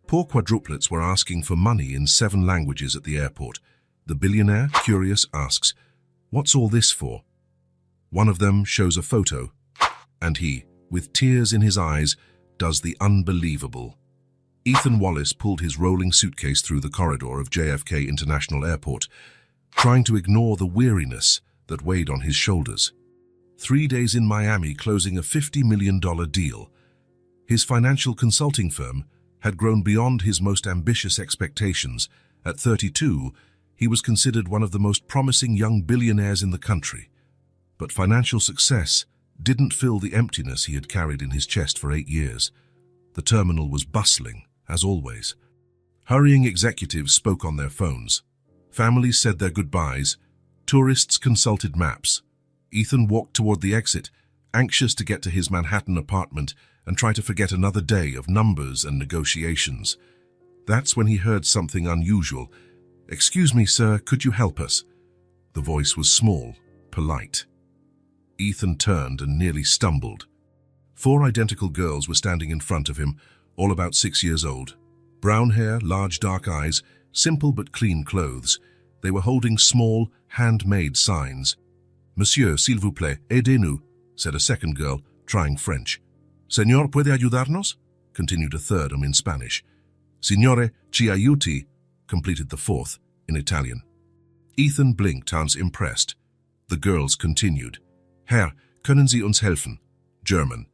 Poor quadruplets were asking for money in 7 languages at the airport. The billionaire, curious, asks, "What's all this for?" One of them shows a photo, and he, with tears in his eyes, does the unbelievable. Ethan Wallace pulled his rolling suitcase through the corridor of JFK International Airport, trying to ignore the weariness that weighed on his shoulders. 3 days in Miami closing a $50 million deal. His financial consulting firm had grown beyond his most ambitious expectations. At 32, he was considered one of the most promising young billionaires in the country. But financial success didn't fill the emptiness he had carried in his chest for 8 years. The terminal was bustling, as always. Hurrying executives spoke on their phones. Families said their goodbyes. Tourists consulted maps. Ethan walked toward the exit, anxious to get to his Manhattan apartment and try to forget another day of numbers and negotiations. That's when he heard something unusual. "Excuse me, sir, could you help us?" The voice was small, polite. Ethan turned and nearly stumbled. 4 identical girls were standing in front of him, all about 6 years old. Brown hair, large dark eyes, simple but clean clothes. They were holding small, handmade signs. "Monsieur, s'il vous plaît, aidez-nous," said a second girl, trying French. "Señor, puede ayudarnos?" continued a third in Spanish. "Signore, ci aiuti," completed the fourth, in Italian. Ethan blinked, impressed. The girls continued. "Herr, können Sie uns helfen?" German.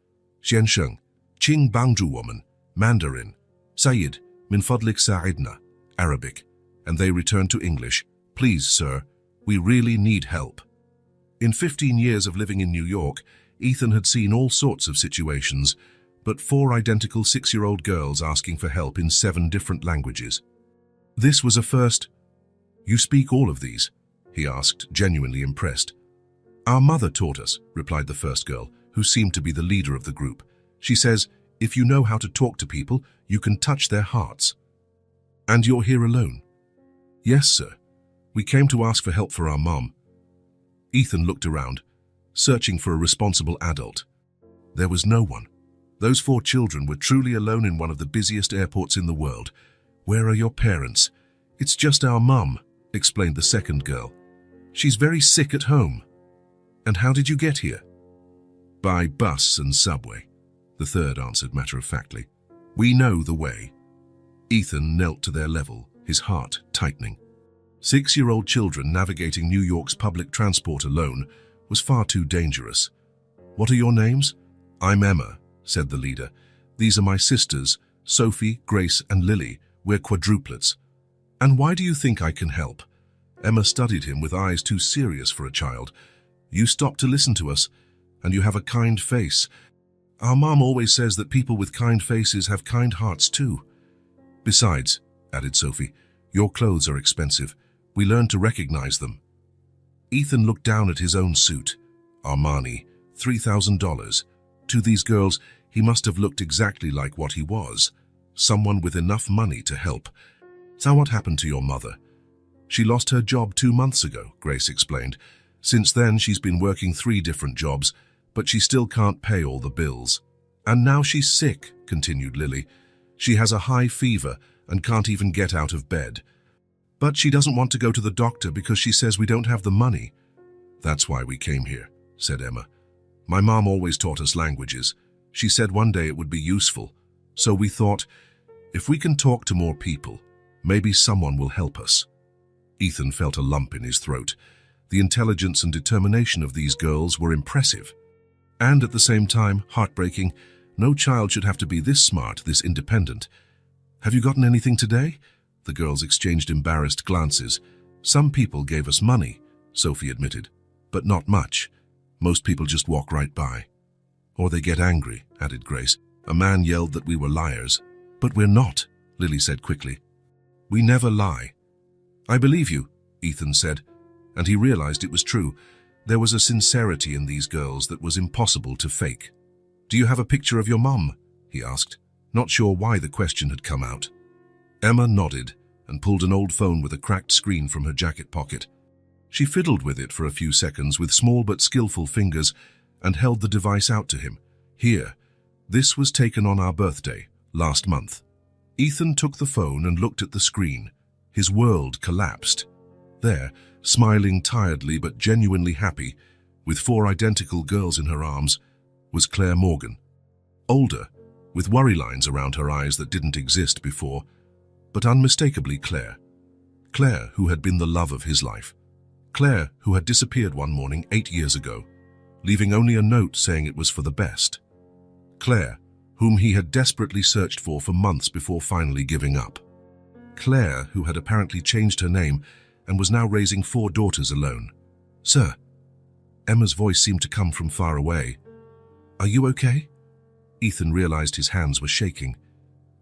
"Xiansheng, Qing Bangju woman," Mandarin. "Sayid, min fadlik sa'idna," Arabic. And they returned to English. "Please, sir, we really need help." In 15 years of living in New York, Ethan had seen all sorts of situations, but 4 identical 6-year-old girls asking for help in 7 different languages. This was a first. "You speak all of these?" he asked, genuinely impressed. "Our mother taught us," replied the first girl, who seemed to be the leader of the group. "She says, if you know how to talk to people, you can touch their hearts." "And you're here alone?" "Yes, sir. We came to ask for help for our mom." Ethan looked around, searching for a responsible adult. There was no one. Those 4 children were truly alone in one of the busiest airports in the world. "Where are your parents?" "It's just our mum," explained the second girl. "She's very sick at home." "And how did you get here?" "By bus and subway," the third answered matter-of-factly. "We know the way." Ethan knelt to their level, his heart tightening. 6-year-old children navigating New York's public transport alone was far too dangerous. "What are your names?" "I'm Emma," said the leader. "These are my sisters, Sophie, Grace, and Lily. We're quadruplets." "And why do you think I can help?" Emma studied him with eyes too serious for a child. "You stopped to listen to us, and you have a kind face. Our mom always says that people with kind faces have kind hearts too." "Besides," added Sophie, "your clothes are expensive. We learned to recognize them." Ethan looked down at his own suit. Armani, $3,000. To these girls, he must have looked exactly like what he was, someone with enough money to help. "So what happened to your mother?" "She lost her job 2 months ago," Grace explained. "Since then, she's been working 3 different jobs, but she still can't pay all the bills." "And now she's sick," continued Lily. "She has a high fever and can't even get out of bed. But she doesn't want to go to the doctor because she says we don't have the money." "That's why we came here," said Emma. "My mom always taught us languages. She said one day it would be useful. So we thought, if we can talk to more people, maybe someone will help us." Ethan felt a lump in his throat. The intelligence and determination of these girls were impressive. And at the same time, heartbreaking. No child should have to be this smart, this independent. "Have you gotten anything today?" The girls exchanged embarrassed glances. "Some people gave us money," Sophie admitted, "but not much. Most people just walk right by." "Or they get angry," added Grace. "A man yelled that we were liars." "But we're not," Lily said quickly. "We never lie." "I believe you," Ethan said, and he realized it was true. There was a sincerity in these girls that was impossible to fake. "Do you have a picture of your mum?" he asked, not sure why the question had come out. Emma nodded and pulled an old phone with a cracked screen from her jacket pocket. She fiddled with it for a few seconds with small but skillful fingers and held the device out to him. "Here, this was taken on our birthday, last month." Ethan took the phone and looked at the screen. His world collapsed. There, smiling tiredly but genuinely happy, with 4 identical girls in her arms, was Claire Morgan. Older, with worry lines around her eyes that didn't exist before, but unmistakably Claire. Claire, who had been the love of his life. Claire, who had disappeared one morning 8 years ago, leaving only a note saying it was for the best. Claire, whom he had desperately searched for months before finally giving up. Claire, who had apparently changed her name and was now raising 4 daughters alone. "Sir." Emma's voice seemed to come from far away. "Are you okay?" Ethan realized his hands were shaking.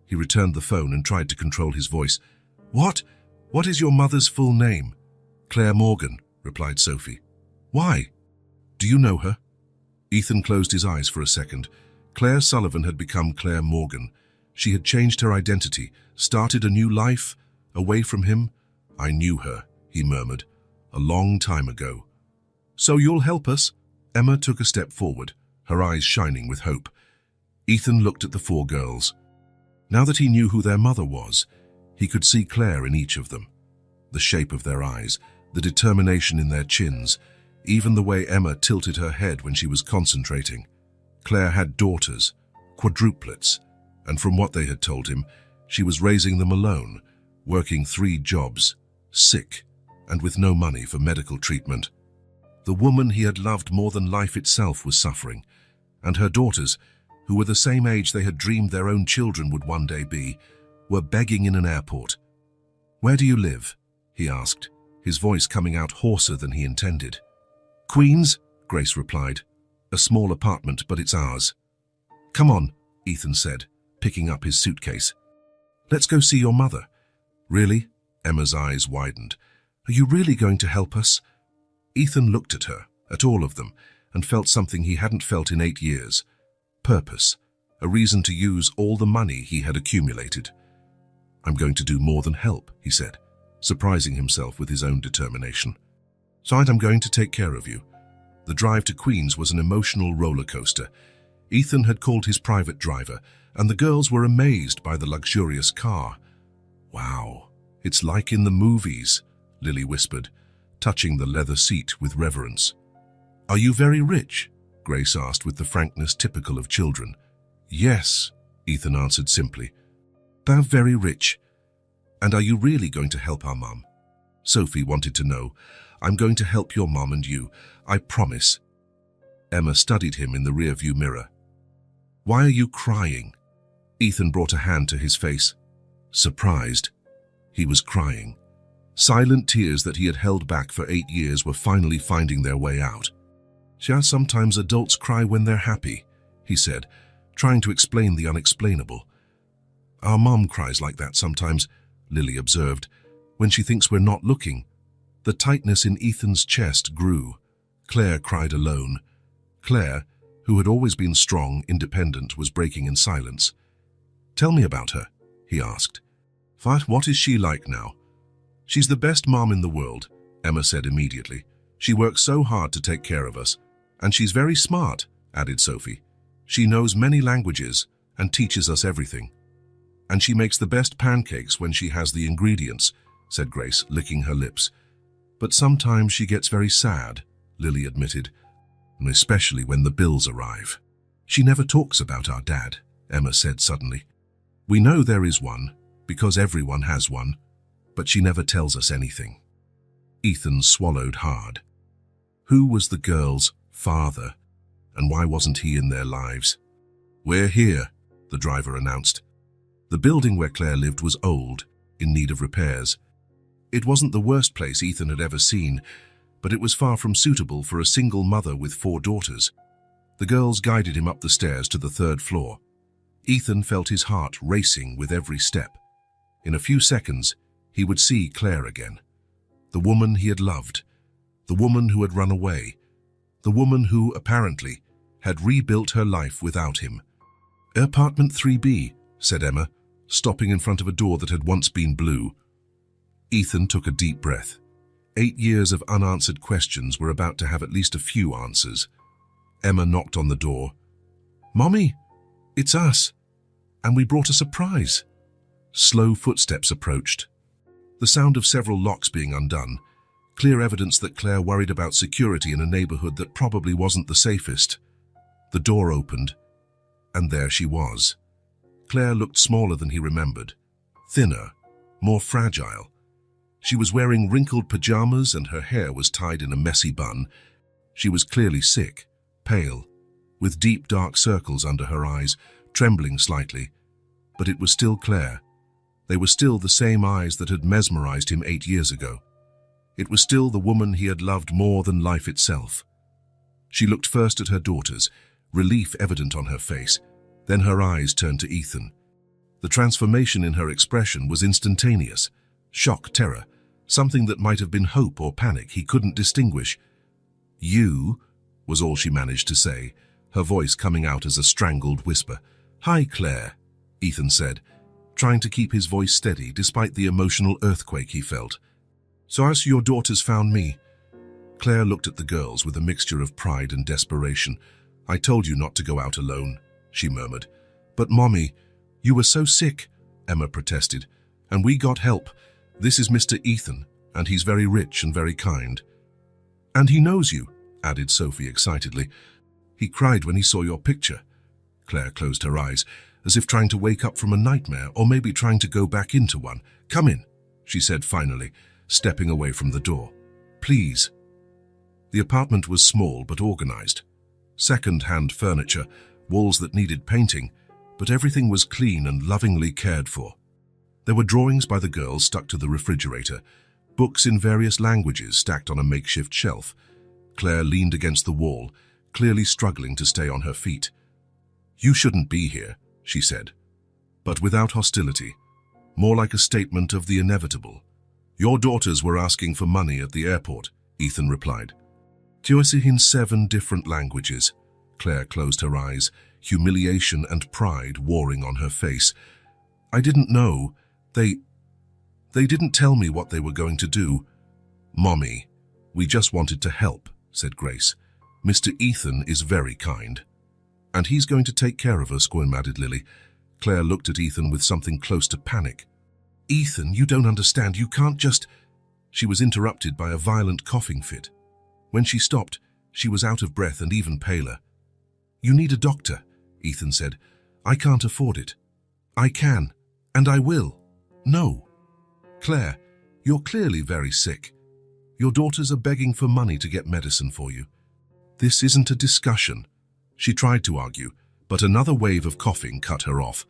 He returned the phone and tried to control his voice. What is your mother's full name?" "Claire Morgan," replied Sophie. "Why? Do you know her?" Ethan closed his eyes for a second. Claire Sullivan had become Claire Morgan. She had changed her identity, started a new life, away from him. "I knew her," he murmured, "a long time ago." "So you'll help us?" Emma took a step forward, her eyes shining with hope. Ethan looked at the 4 girls. Now that he knew who their mother was, he could see Claire in each of them. The shape of their eyes, the determination in their chins, even the way Emma tilted her head when she was concentrating. Claire had daughters, quadruplets, and from what they had told him, she was raising them alone, working 3 jobs, sick, and with no money for medical treatment. The woman he had loved more than life itself was suffering, and her daughters, who were the same age they had dreamed their own children would one day be, were begging in an airport. "Where do you live?" he asked, his voice coming out hoarser than he intended. "Queens," Grace replied. "A small apartment, but it's ours." "Come on," Ethan said, picking up his suitcase. "Let's go see your mother." "Really?" Emma's eyes widened. "Are you really going to help us?" Ethan looked at her, at all of them, and felt something he hadn't felt in 8 years. Purpose, a reason to use all the money he had accumulated. "I'm going to do more than help," he said, surprising himself with his own determination. "So I'm going to take care of you." The drive to Queens was an emotional roller coaster. Ethan had called his private driver, and the girls were amazed by the luxurious car. "Wow, it's like in the movies," Lily whispered, touching the leather seat with reverence. "Are you very rich?" Grace asked with the frankness typical of children. "Yes," Ethan answered simply. "They're very rich. And are you really going to help our mum?" Sophie wanted to know. "I'm going to help your mum and you, I promise." Emma studied him in the rearview mirror. "Why are you crying?" Ethan brought a hand to his face. Surprised. He was crying. Silent tears that he had held back for 8 years were finally finding their way out. "Yeah, sometimes adults cry when they're happy," he said, trying to explain the unexplainable. "Our mom cries like that sometimes," Lily observed, "when she thinks we're not looking." The tightness in Ethan's chest grew. Claire cried alone. Claire, who had always been strong, independent, was breaking in silence. "Tell me about her," he asked. What is she like now?" "She's the best mom in the world," Emma said immediately. "She works so hard to take care of us. And she's very smart," added Sophie. "She knows many languages and teaches us everything. And she makes the best pancakes when she has the ingredients," said Grace, licking her lips. "But sometimes she gets very sad," Lily admitted, "especially when the bills arrive." "She never talks about our dad," Emma said suddenly. "We know there is one, because everyone has one, but she never tells us anything." Ethan swallowed hard. Who was the girl's father, and why wasn't he in their lives? "We're here," the driver announced. The building where Claire lived was old, in need of repairs. It wasn't the worst place Ethan had ever seen, but it was far from suitable for a single mother with 4 daughters. The girls guided him up the stairs to the 3rd floor. Ethan felt his heart racing with every step. In a few seconds, he would see Claire again. The woman he had loved, the woman who had run away, the woman who, apparently, had rebuilt her life without him. "Apartment 3B, said Emma, stopping in front of a door that had once been blue. Ethan took a deep breath. 8 years of unanswered questions were about to have at least a few answers. Emma knocked on the door. "Mommy, it's us, and we brought a surprise." Slow footsteps approached. The sound of several locks being undone, clear evidence that Claire worried about security in a neighborhood that probably wasn't the safest. The door opened, and there she was. Claire looked smaller than he remembered, thinner, more fragile. She was wearing wrinkled pajamas and her hair was tied in a messy bun. She was clearly sick, pale, with deep dark circles under her eyes, trembling slightly. But it was still Claire. They were still the same eyes that had mesmerized him 8 years ago. It was still the woman he had loved more than life itself. She looked first at her daughters, relief evident on her face. Then her eyes turned to Ethan. The transformation in her expression was instantaneous. Shock, terror, something that might have been hope or panic, he couldn't distinguish. "You," was all she managed to say, her voice coming out as a strangled whisper. "Hi, Claire," Ethan said, trying to keep his voice steady despite the emotional earthquake he felt. "So as your daughters found me?" Claire looked at the girls with a mixture of pride and desperation. "I told you not to go out alone," she murmured. "But Mommy, you were so sick," Emma protested. "And we got help. This is Mr. Ethan, and he's very rich and very kind." "And he knows you," added Sophie excitedly. "He cried when he saw your picture." Claire closed her eyes, as if trying to wake up from a nightmare, or maybe trying to go back into one. "Come in," she said finally, stepping away from the door. "Please." The apartment was small but organized. Second-hand furniture, walls that needed painting, but everything was clean and lovingly cared for. There were drawings by the girls stuck to the refrigerator, books in various languages stacked on a makeshift shelf. Claire leaned against the wall, clearly struggling to stay on her feet. "You shouldn't be here," she said, but without hostility, more like a statement of the inevitable. "Your daughters were asking for money at the airport," Ethan replied. "Tuosi in 7 different languages." Claire closed her eyes, humiliation and pride warring on her face. "I didn't know. They didn't tell me what they were going to do." "Mommy, we just wanted to help," said Grace. "Mr. Ethan is very kind. And he's going to take care of us," added Lily. Claire looked at Ethan with something close to panic. "Ethan, you don't understand. You can't just—" She was interrupted by a violent coughing fit. When she stopped, she was out of breath and even paler. "You need a doctor," Ethan said. "I can't afford it." "I can, and I will." "No." "Claire, you're clearly very sick. Your daughters are begging for money to get medicine for you. This isn't a discussion." She tried to argue, but another wave of coughing cut her off.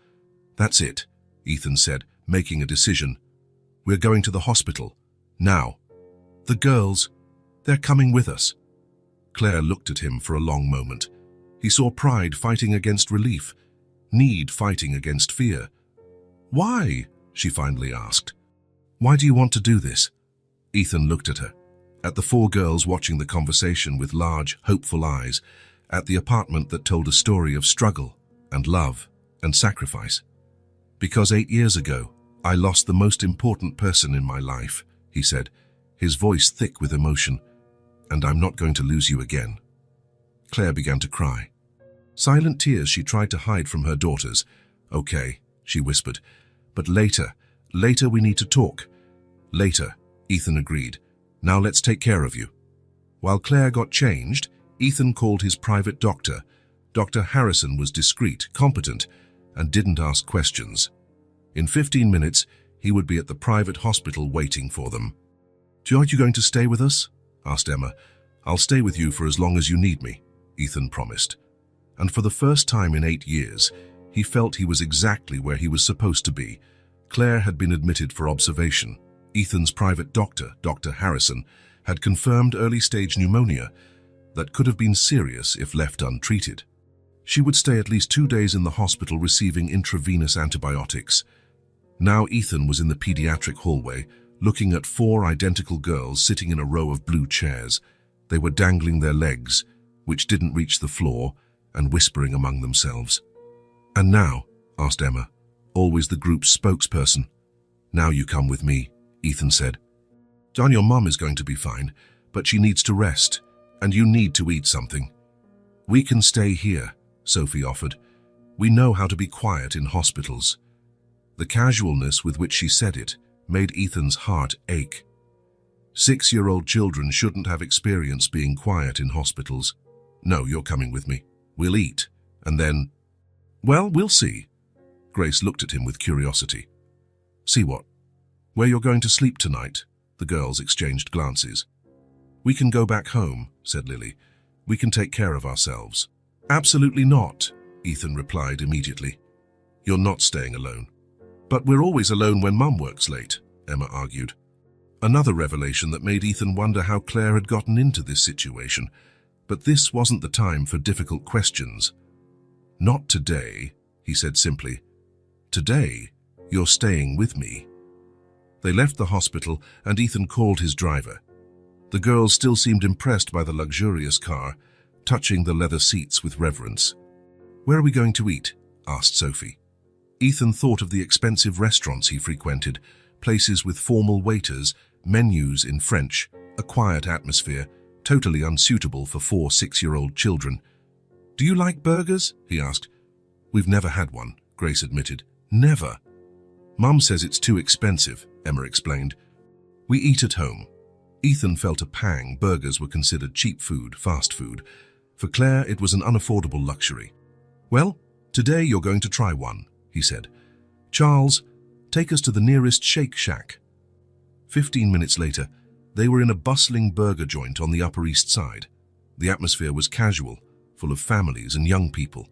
"That's it," Ethan said, making a decision. "We're going to the hospital. Now." "The girls, they're coming with us." Claire looked at him for a long moment. He saw pride fighting against relief, need fighting against fear. "Why?" she finally asked. "Why do you want to do this?" Ethan looked at her, at the 4 girls watching the conversation with large, hopeful eyes, at the apartment that told a story of struggle and love and sacrifice. "Because 8 years ago, I lost the most important person in my life," he said, his voice thick with emotion. "And I'm not going to lose you again." Claire began to cry. Silent tears she tried to hide from her daughters. "Okay," she whispered. "But later we need to talk." "Later," Ethan agreed. "Now let's take care of you." While Claire got changed, Ethan called his private doctor. Dr. Harrison was discreet, competent, and didn't ask questions. In 15 minutes, he would be at the private hospital waiting for them. "Are you going to stay with us?" asked Emma. "I'll stay with you for as long as you need me," Ethan promised. And for the first time in 8 years, he felt he was exactly where he was supposed to be. Claire had been admitted for observation. Ethan's private doctor, Dr. Harrison, had confirmed early-stage pneumonia that could have been serious if left untreated. She would stay at least 2 days in the hospital receiving intravenous antibiotics. Now Ethan was in the pediatric hallway, looking at 4 identical girls sitting in a row of blue chairs. They were dangling their legs, which didn't reach the floor, and whispering among themselves. "And now," asked Emma, always the group's spokesperson. "Now you come with me," Ethan said. "Don, your mom is going to be fine, but she needs to rest, and you need to eat something." "We can stay here," Sophie offered. "We know how to be quiet in hospitals." The casualness with which she said it made Ethan's heart ache. 6-year-old children shouldn't have experience being quiet in hospitals. No, you're coming with me. We'll eat, and then... Well, we'll see. Grace looked at him with curiosity. See what? Where you're going to sleep tonight? The girls exchanged glances. We can go back home, said Lily. We can take care of ourselves. Absolutely not, Ethan replied immediately. You're not staying alone. But we're always alone when Mum works late, Emma argued. Another revelation that made Ethan wonder how Claire had gotten into this situation. But this wasn't the time for difficult questions. Not today, he said simply. Today, you're staying with me. They left the hospital and Ethan called his driver. The girls still seemed impressed by the luxurious car, touching the leather seats with reverence. Where are we going to eat? Asked Sophie. Ethan thought of the expensive restaurants he frequented, places with formal waiters, menus in French, a quiet atmosphere, totally unsuitable for 4 6-year-old children. Do you like burgers? He asked. We've never had one, Grace admitted. Never. Mum says it's too expensive, Emma explained. We eat at home. Ethan felt a pang. Burgers were considered cheap food, fast food. For Claire, it was an unaffordable luxury. Well, today you're going to try one, he said. Charles, take us to the nearest Shake Shack. 15 minutes later, they were in a bustling burger joint on the Upper East Side. The atmosphere was casual, full of families and young people.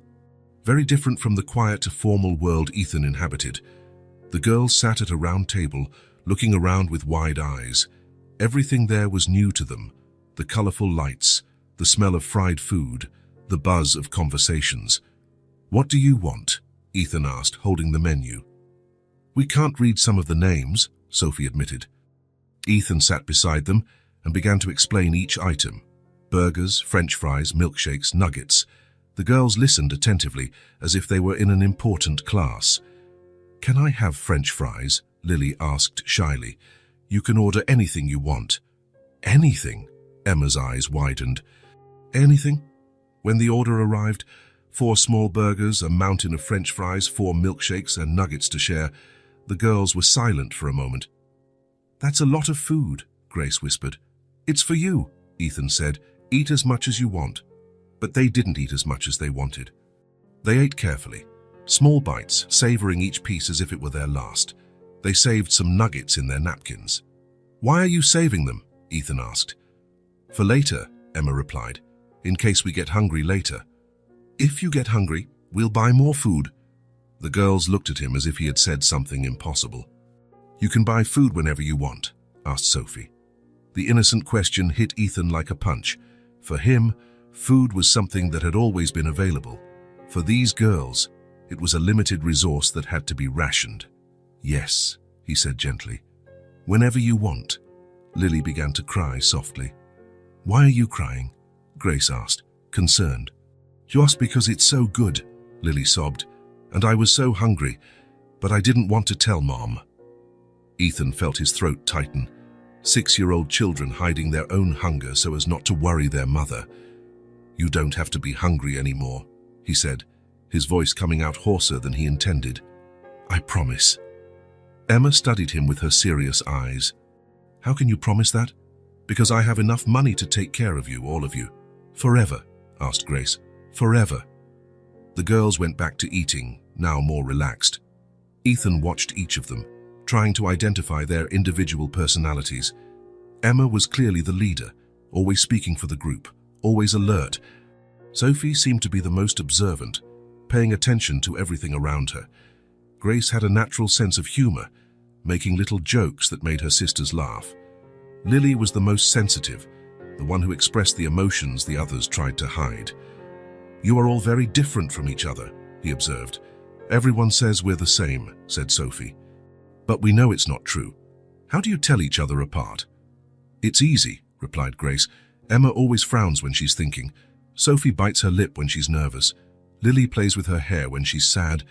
Very different from the quiet, formal world Ethan inhabited. The girls sat at a round table, looking around with wide eyes. Everything there was new to them. The colorful lights, the smell of fried food, the buzz of conversations. What do you want? Ethan asked, holding the menu. We can't read some of the names, Sophie admitted. Ethan sat beside them and began to explain each item. Burgers, French fries, milkshakes, nuggets. The girls listened attentively, as if they were in an important class. Can I have French fries? Lily asked shyly. You can order anything you want. Anything? Emma's eyes widened. Anything? When the order arrived, 4 small burgers, a mountain of French fries, 4 milkshakes and nuggets to share, the girls were silent for a moment. That's a lot of food, Grace whispered. It's for you, Ethan said. Eat as much as you want. But they didn't eat as much as they wanted. They ate carefully, small bites, savoring each piece as if it were their last. They saved some nuggets in their napkins. Why are you saving them? Ethan asked. For later, Emma replied, in case we get hungry later. If you get hungry, we'll buy more food. The girls looked at him as if he had said something impossible. You can buy food whenever you want, asked Sophie. The innocent question hit Ethan like a punch. For him, food was something that had always been available. For these girls, it was a limited resource that had to be rationed. Yes, he said gently. Whenever you want. Lily began to cry softly. Why are you crying? Grace asked, concerned. Just because it's so good, Lily sobbed, and I was so hungry, but I didn't want to tell Mom. Ethan felt his throat tighten. 6-year-old children hiding their own hunger so as not to worry their mother. You don't have to be hungry anymore, he said, his voice coming out hoarser than he intended. I promise. Emma studied him with her serious eyes. How can you promise that? Because I have enough money to take care of you, all of you. Forever, asked Grace. Forever. The girls went back to eating, now more relaxed. Ethan watched each of them, trying to identify their individual personalities. Emma was clearly the leader, always speaking for the group, always alert. Sophie seemed to be the most observant, paying attention to everything around her. Grace had a natural sense of humor, making little jokes that made her sisters laugh. Lily was the most sensitive, the one who expressed the emotions the others tried to hide. You are all very different from each other, he observed. Everyone says we're the same, said Sophie. But we know it's not true. How do you tell each other apart? It's easy, replied Grace. Emma always frowns when she's thinking. Sophie bites her lip when she's nervous. Lily plays with her hair when she's sad.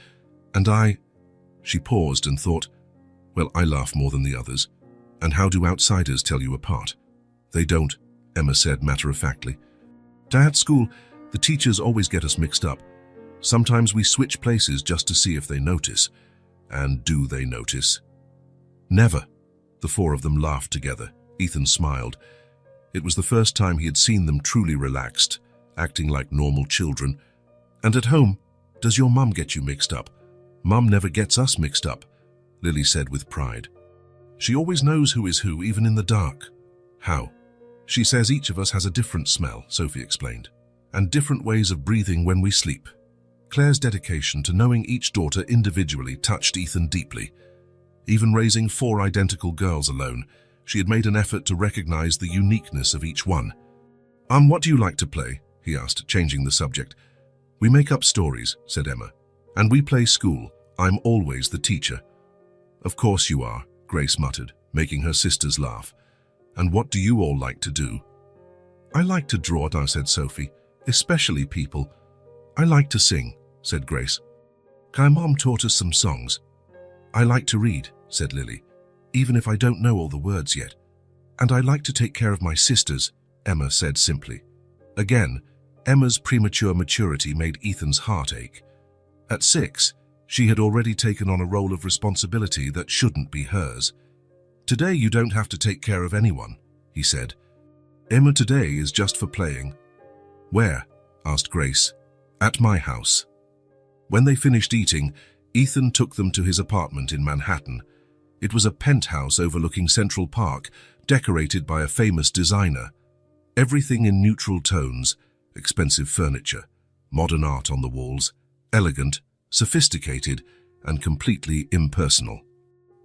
And I... She paused and thought, well, I laugh more than the others. And how do outsiders tell you apart? They don't, Emma said matter-of-factly. At school, the teachers always get us mixed up. Sometimes we switch places just to see if they notice. And do they notice? Never. The four of them laughed together. Ethan smiled. It was the first time he had seen them truly relaxed, acting like normal children. And at home, does your mum get you mixed up? Mum never gets us mixed up, Lily said with pride. She always knows who is who, even in the dark. How? She says each of us has a different smell, Sophie explained, and different ways of breathing when we sleep. Claire's dedication to knowing each daughter individually touched Ethan deeply. Even raising four identical girls alone, she had made an effort to recognize the uniqueness of each one. What do you like to play?" he asked, changing the subject. "We make up stories," said Emma. "And we play school. I'm always the teacher." "Of course you are," Grace muttered, making her sisters laugh. "And what do you all like to do?" "I like to draw," said Sophie, "especially people." "I like to sing," said Grace. "My mom taught us some songs." "I like to read," said Lily, "even if I don't know all the words yet." "And I like to take care of my sisters," Emma said simply. Again, Emma's premature maturity made Ethan's heart ache. At 6, she had already taken on a role of responsibility that shouldn't be hers. "Today you don't have to take care of anyone," he said. "Emma, today is just for playing." "Where?" asked Grace. "At my house." When they finished eating, Ethan took them to his apartment in Manhattan. It was a penthouse overlooking Central Park, decorated by a famous designer. Everything in neutral tones, expensive furniture, modern art on the walls, elegant, sophisticated, and completely impersonal.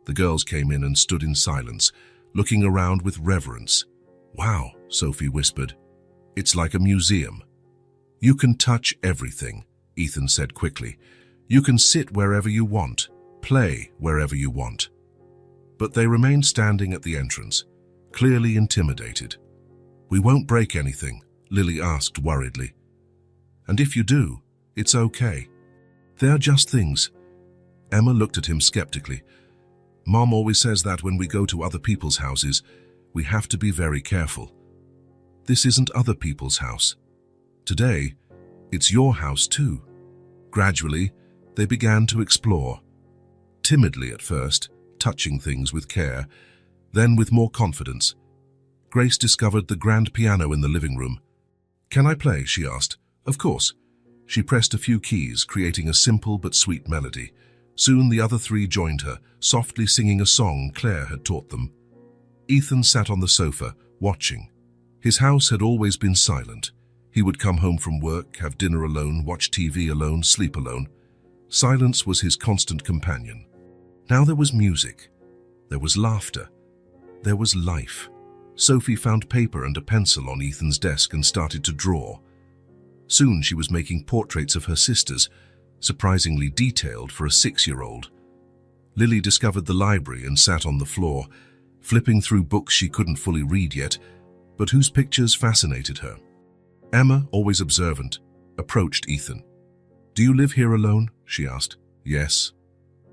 The girls came in and stood in silence, looking around with reverence. "Wow," Sophie whispered. "It's like a museum." "You can touch everything," Ethan said quickly. "You can sit wherever you want, play wherever you want." But they remained standing at the entrance, clearly intimidated. "We won't break anything?" Lily asked worriedly. "And if you do, it's okay. They're just things." Emma looked at him skeptically. "Mom always says that when we go to other people's houses, we have to be very careful. This isn't other people's house. Today, it's your house too." Gradually, they began to explore. Timidly at first, touching things with care, then with more confidence. Grace discovered the grand piano in the living room. "Can I play?" she asked. "Of course." She pressed a few keys, creating a simple but sweet melody. Soon the other three joined her, softly singing a song Claire had taught them. Ethan sat on the sofa, watching. His house had always been silent. He would come home from work, have dinner alone, watch TV alone, sleep alone. Silence was his constant companion. Now there was music. There was laughter. There was life. Sophie found paper and a pencil on Ethan's desk and started to draw. Soon she was making portraits of her sisters, surprisingly detailed for a 6-year-old. Lily discovered the library and sat on the floor, flipping through books she couldn't fully read yet, but whose pictures fascinated her. Emma, always observant, approached Ethan. "Do you live here alone?" she asked. "Yes."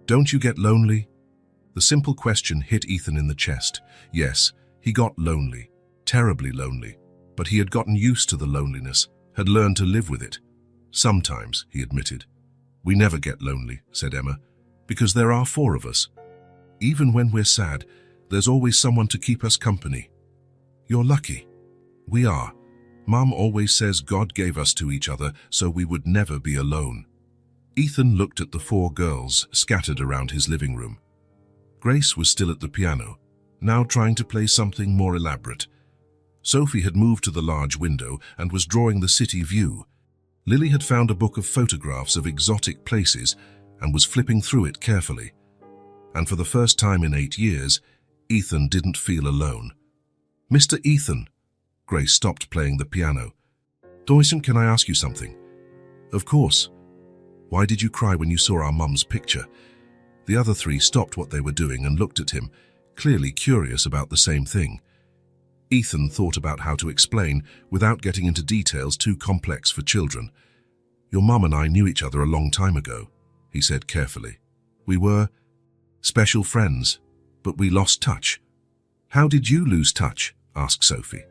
"Don't you get lonely?" The simple question hit Ethan in the chest. Yes, he got lonely, terribly lonely, but he had gotten used to the loneliness, had learned to live with it. "Sometimes," he admitted. "We never get lonely," said Emma, "because there are 4 of us. Even when we're sad, there's always someone to keep us company." "You're lucky." "We are. Mom always says God gave us to each other so we would never be alone." Ethan looked at the 4 girls scattered around his living room. Grace was still at the piano, now trying to play something more elaborate. Sophie had moved to the large window and was drawing the city view. Lily had found a book of photographs of exotic places and was flipping through it carefully. And for the first time in 8 years, Ethan didn't feel alone. "Mr. Ethan," Grace stopped playing the piano. "Doyson, can I ask you something?" "Of course." "Why did you cry when you saw our mum's picture?" The other 3 stopped what they were doing and looked at him, clearly curious about the same thing. Ethan thought about how to explain without getting into details too complex for children. "Your mum and I knew each other a long time ago," he said carefully. "We were special friends, but we lost touch." "How did you lose touch?" asked Sophie.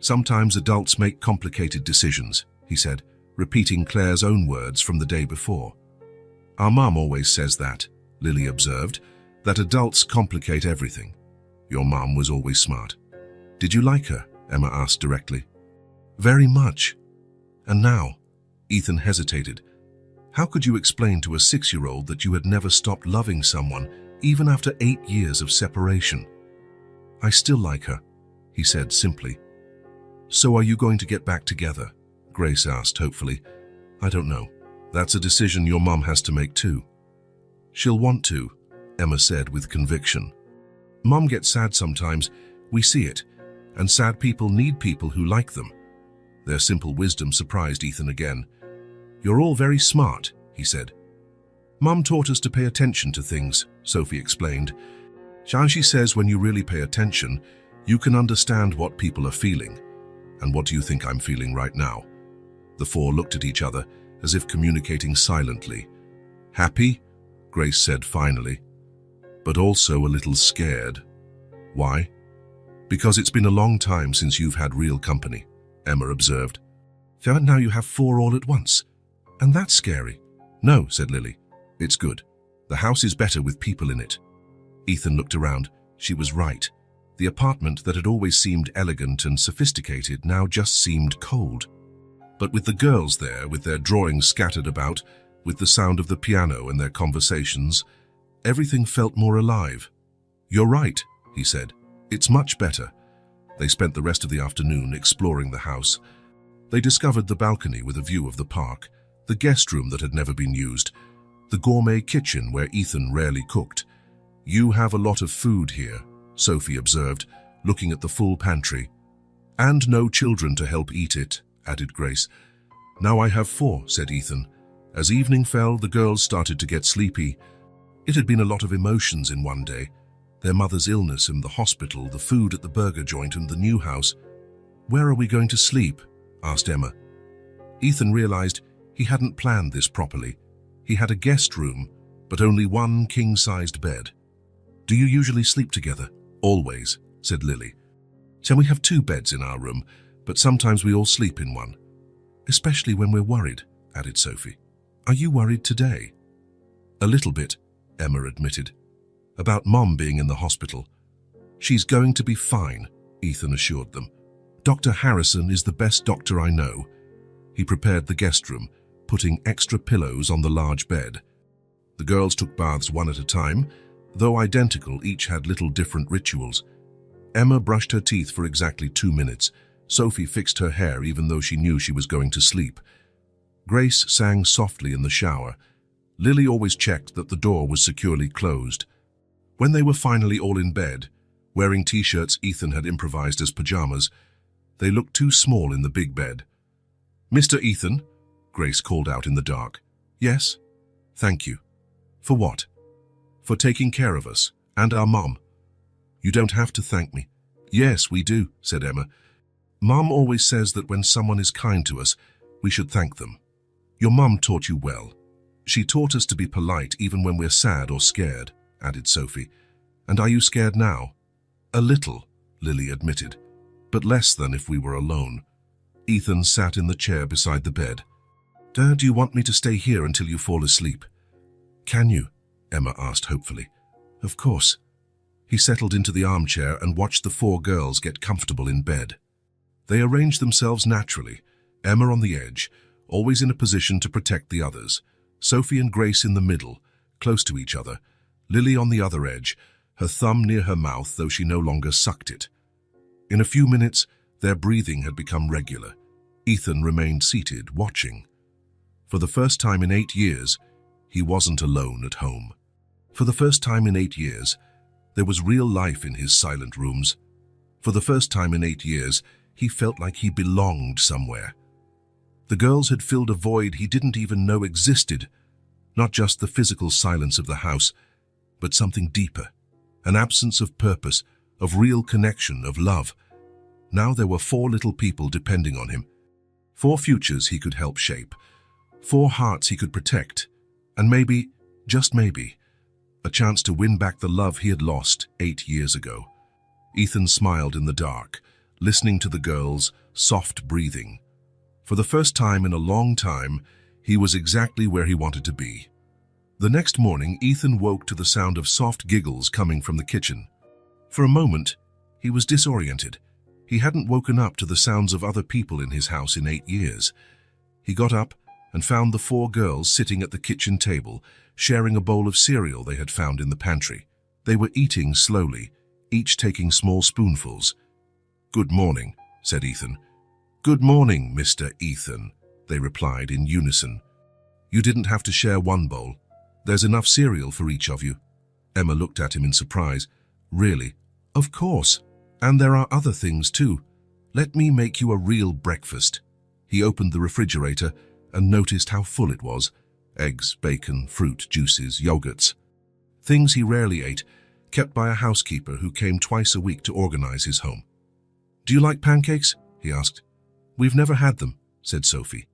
"Sometimes adults make complicated decisions," he said, repeating Claire's own words from the day before. "Our mum always says that," Lily observed, that adults complicate everything. Your mum was always smart. Did you like her? Emma asked directly. Very much. And now? Ethan hesitated. How could you explain to a 6-year-old that you had never stopped loving someone, even after 8 years of separation? I still like her, he said simply. So are you going to get back together? Grace asked hopefully. I don't know. That's a decision your mum has to make too. She'll want to, Emma said with conviction. Mum gets sad sometimes, we see it, and sad people need people who like them. Their simple wisdom surprised Ethan again. You're all very smart, he said. Mum taught us to pay attention to things, Sophie explained. She says when you really pay attention, you can understand what people are feeling. And what do you think I'm feeling right now? The four looked at each other, as if communicating silently. Happy? Grace said finally. But also a little scared. Why? Because it's been a long time since you've had real company, Emma observed. Now you have 4 all at once. And that's scary. No, said Lily. It's good. The house is better with people in it. Ethan looked around. She was right. The apartment that had always seemed elegant and sophisticated now just seemed cold. But with the girls there, with their drawings scattered about, with the sound of the piano and their conversations, everything felt more alive. You're right, he said. It's much better. They spent the rest of the afternoon exploring the house. They discovered the balcony with a view of the park, the guest room that had never been used, the gourmet kitchen where Ethan rarely cooked. You have a lot of food here, Sophie observed, looking at the full pantry. And no children to help eat it, added Grace. Now I have 4, said Ethan. As evening fell, the girls started to get sleepy. It had been a lot of emotions in one day. Their mother's illness and the hospital, the food at the burger joint and the new house. Where are we going to sleep? Asked Emma. Ethan realized he hadn't planned this properly. He had a guest room, but only one king-sized bed. Do you usually sleep together? Always, said Lily. So we have 2 beds in our room, but sometimes we all sleep in one. Especially when we're worried, added Sophie. Are you worried today? A little bit, Emma admitted. About Mom being in the hospital. She's going to be fine, Ethan assured them. Dr. Harrison is the best doctor I know. He prepared the guest room, putting extra pillows on the large bed. The girls took baths one at a time. Though identical, each had little different rituals. Emma brushed her teeth for exactly 2 minutes. Sophie fixed her hair even though she knew she was going to sleep. Grace sang softly in the shower. Lily always checked that the door was securely closed. When they were finally all in bed, wearing t-shirts Ethan had improvised as pajamas, they looked too small in the big bed. Mr. Ethan, Grace called out in the dark. Yes? Thank you. For what? For taking care of us, and our Mom. You don't have to thank me. Yes, we do, said Emma. Mom always says that when someone is kind to us, we should thank them. Your Mum taught you well. She taught us to be polite even when we're sad or scared, added Sophie. And are you scared now? A little, Lily admitted, but less than if we were alone. Ethan sat in the chair beside the bed. Do you want me to stay here until you fall asleep? Can you? Emma asked hopefully. Of course. He settled into the armchair and watched the 4 girls get comfortable in bed. They arranged themselves naturally, Emma on the edge, always in a position to protect the others, Sophie and Grace in the middle, close to each other, Lily on the other edge, her thumb near her mouth though she no longer sucked it. In a few minutes, their breathing had become regular. Ethan remained seated, watching. For the first time in 8 years, he wasn't alone at home. For the first time in 8 years, there was real life in his silent rooms. For the first time in 8 years, he felt like he belonged somewhere. The girls had filled a void he didn't even know existed, not just the physical silence of the house, but something deeper, an absence of purpose, of real connection, of love. Now there were 4 little people depending on him, 4 futures he could help shape, 4 hearts he could protect, and maybe, just maybe, a chance to win back the love he had lost 8 years ago. Ethan smiled in the dark, listening to the girls' soft breathing. For the first time in a long time, he was exactly where he wanted to be. The next morning, Ethan woke to the sound of soft giggles coming from the kitchen. For a moment, he was disoriented. He hadn't woken up to the sounds of other people in his house in 8 years. He got up and found the 4 girls sitting at the kitchen table, sharing a bowl of cereal they had found in the pantry. They were eating slowly, each taking small spoonfuls. "Good morning," said Ethan. "Good morning, Mr. Ethan," they replied in unison. "You didn't have to share one bowl. There's enough cereal for each of you." Emma looked at him in surprise. "Really?" "Of course. And there are other things too. Let me make you a real breakfast." He opened the refrigerator and noticed how full it was. Eggs, bacon, fruit, juices, yogurts. Things he rarely ate, kept by a housekeeper who came twice a week to organize his home. "Do you like pancakes?" he asked. "We've never had them," said Sophie.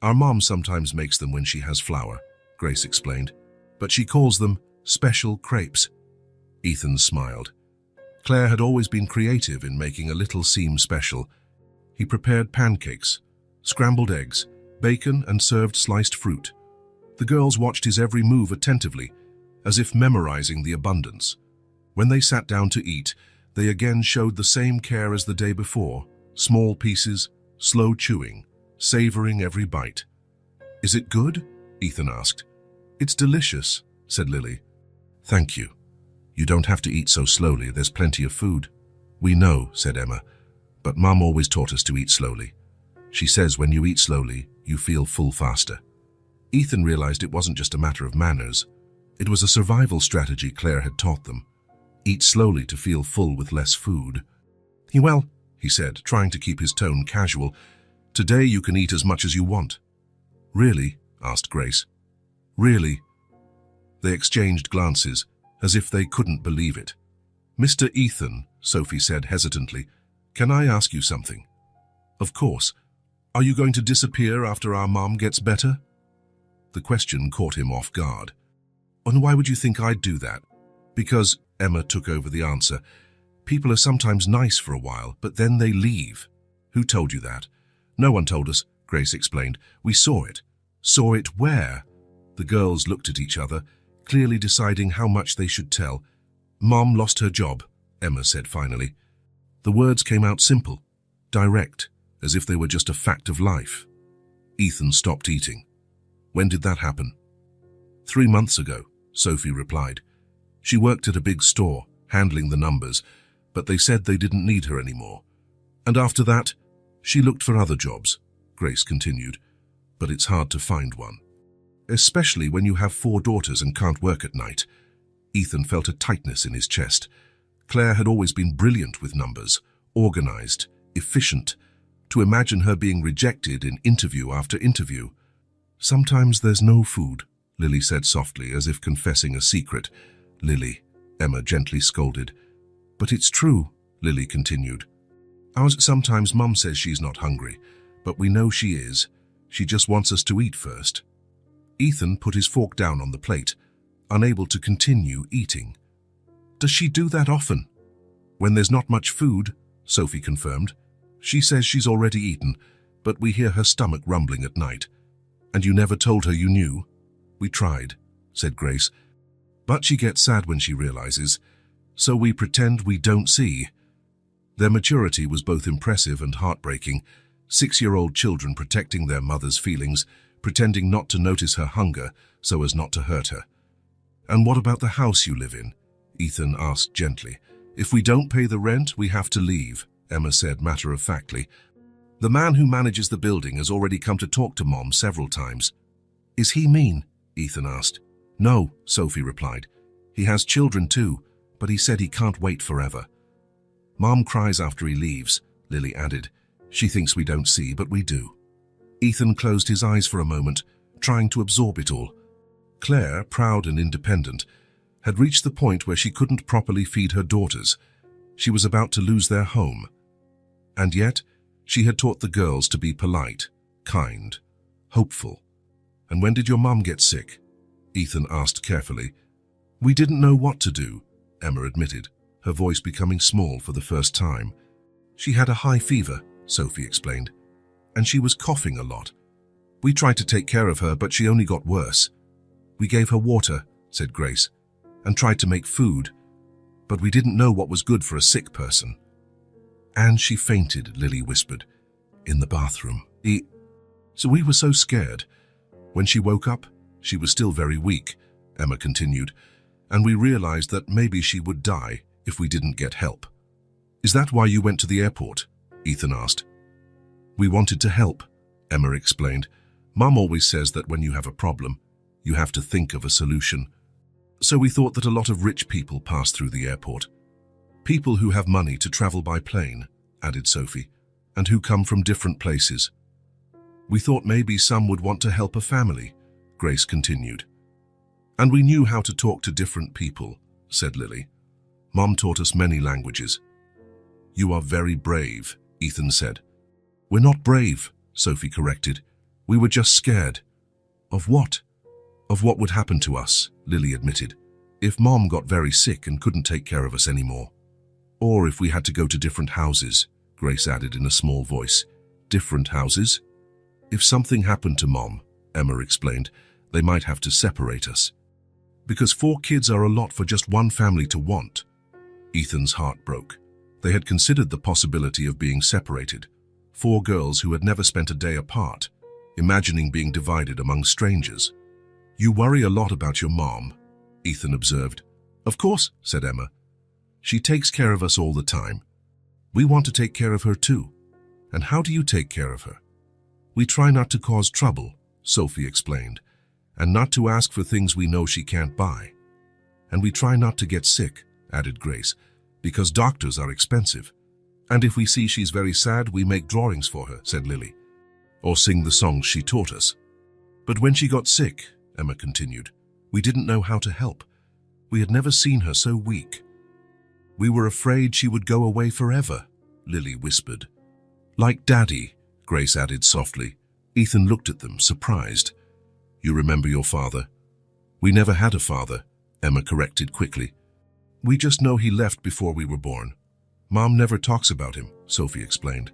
"Our mom sometimes makes them when she has flour," Grace explained, "but she calls them special crepes." Ethan smiled. Claire had always been creative in making a little seem special. He prepared pancakes, scrambled eggs, bacon, and served sliced fruit. The girls watched his every move attentively, as if memorizing the abundance. When they sat down to eat, they again showed the same care as the day before, small pieces, slow chewing, savoring every bite. "Is it good?" Ethan asked. "It's delicious," said Lily. "Thank you. You don't have to eat so slowly, there's plenty of food." "We know," said Emma, "but Mum always taught us to eat slowly. She says when you eat slowly, you feel full faster." Ethan realized it wasn't just a matter of manners. It was a survival strategy Claire had taught them. Eat slowly to feel full with less food. "Well," he said, trying to keep his tone casual, "today you can eat as much as you want." "Really?" asked Grace. "Really?" They exchanged glances, as if they couldn't believe it. "Mr. Ethan," Sophie said hesitantly, "can I ask you something?" "Of course. Are you going to disappear after our mom gets better?" The question caught him off guard. "And why would you think I'd do that?" "Because," Emma took over the answer, "people are sometimes nice for a while, but then they leave." "Who told you that?" "No one told us," Grace explained. "We saw it." "Saw it where?" The girls looked at each other, clearly deciding how much they should tell. "Mom lost her job," Emma said finally. The words came out simple, direct, as if they were just a fact of life. Ethan stopped eating. "When did that happen?" 3 months ago, Sophie replied. "She worked at a big store, handling the numbers, but they said they didn't need her anymore. And after that, she looked for other jobs," Grace continued. "But it's hard to find one. Especially when you have 4 daughters and can't work at night." Ethan felt a tightness in his chest. Claire had always been brilliant with numbers, organized, efficient. To imagine her being rejected in interview after interview. "Sometimes there's no food," Lily said softly, as if confessing a secret. "Lily," Emma gently scolded. "But it's true," Lily continued. "Sometimes Mum says she's not hungry, but we know she is. She just wants us to eat first." Ethan put his fork down on the plate, unable to continue eating. "Does she do that often?" "When there's not much food," Sophie confirmed. "She says she's already eaten, but we hear her stomach rumbling at night." "And you never told her you knew?" "We tried," said Grace. "But she gets sad when she realizes, so we pretend we don't see." Their maturity was both impressive and heartbreaking. 6-year-old children protecting their mother's feelings, pretending not to notice her hunger so as not to hurt her. "And what about the house you live in?" Ethan asked gently. "If we don't pay the rent, we have to leave," Emma said matter-of-factly. "The man who manages the building has already come to talk to Mom several times." "Is he mean?" Ethan asked. "No," Sophie replied. "He has children too, but he said he can't wait forever." "Mom cries after he leaves," Lily added. "She thinks we don't see, but we do." Ethan closed his eyes for a moment, trying to absorb it all. Claire, proud and independent, had reached the point where she couldn't properly feed her daughters. She was about to lose their home. And yet, she had taught the girls to be polite, kind, hopeful. "And when did your mum get sick?" Ethan asked carefully. "We didn't know what to do," Emma admitted, her voice becoming small for the first time. "She had a high fever," Sophie explained, "and she was coughing a lot. We tried to take care of her, but she only got worse. We gave her water, said Grace, and tried to make food, but we didn't know what was good for a sick person. And she fainted, Lily whispered, in the bathroom. So we were so scared. When she woke up, she was still very weak, Emma continued, and we realized that maybe she would die if we didn't get help. Is that why you went to the airport? Ethan asked. We wanted to help, Emma explained. Mum always says that when you have a problem, you have to think of a solution. So we thought that a lot of rich people pass through the airport. People who have money to travel by plane, added Sophie, and who come from different places. We thought maybe some would want to help a family, Grace continued. And we knew how to talk to different people, said Lily. Mom taught us many languages. You are very brave, Ethan said. We're not brave, Sophie corrected. We were just scared. Of what? Of what would happen to us, Lily admitted. If Mom got very sick and couldn't take care of us anymore. Or if we had to go to different houses, Grace added in a small voice. Different houses? If something happened to Mom, Emma explained, they might have to separate us. Because 4 kids are a lot for just one family to want. Ethan's heart broke. They had considered the possibility of being separated. 4 girls who had never spent a day apart, imagining being divided among strangers. You worry a lot about your mom, Ethan observed. Of course, said Emma. She takes care of us all the time. We want to take care of her too. And how do you take care of her? We try not to cause trouble, Sophie explained, and not to ask for things we know she can't buy. And we try not to get sick, added Grace, because doctors are expensive. And if we see she's very sad, we make drawings for her, said Lily, or sing the songs she taught us. But when she got sick, Emma continued, we didn't know how to help. We had never seen her so weak. We were afraid she would go away forever, Lily whispered. Like Daddy, Grace added softly. Ethan looked at them, surprised. You remember your father? We never had a father, Emma corrected quickly. We just know he left before we were born. Mom never talks about him, Sophie explained.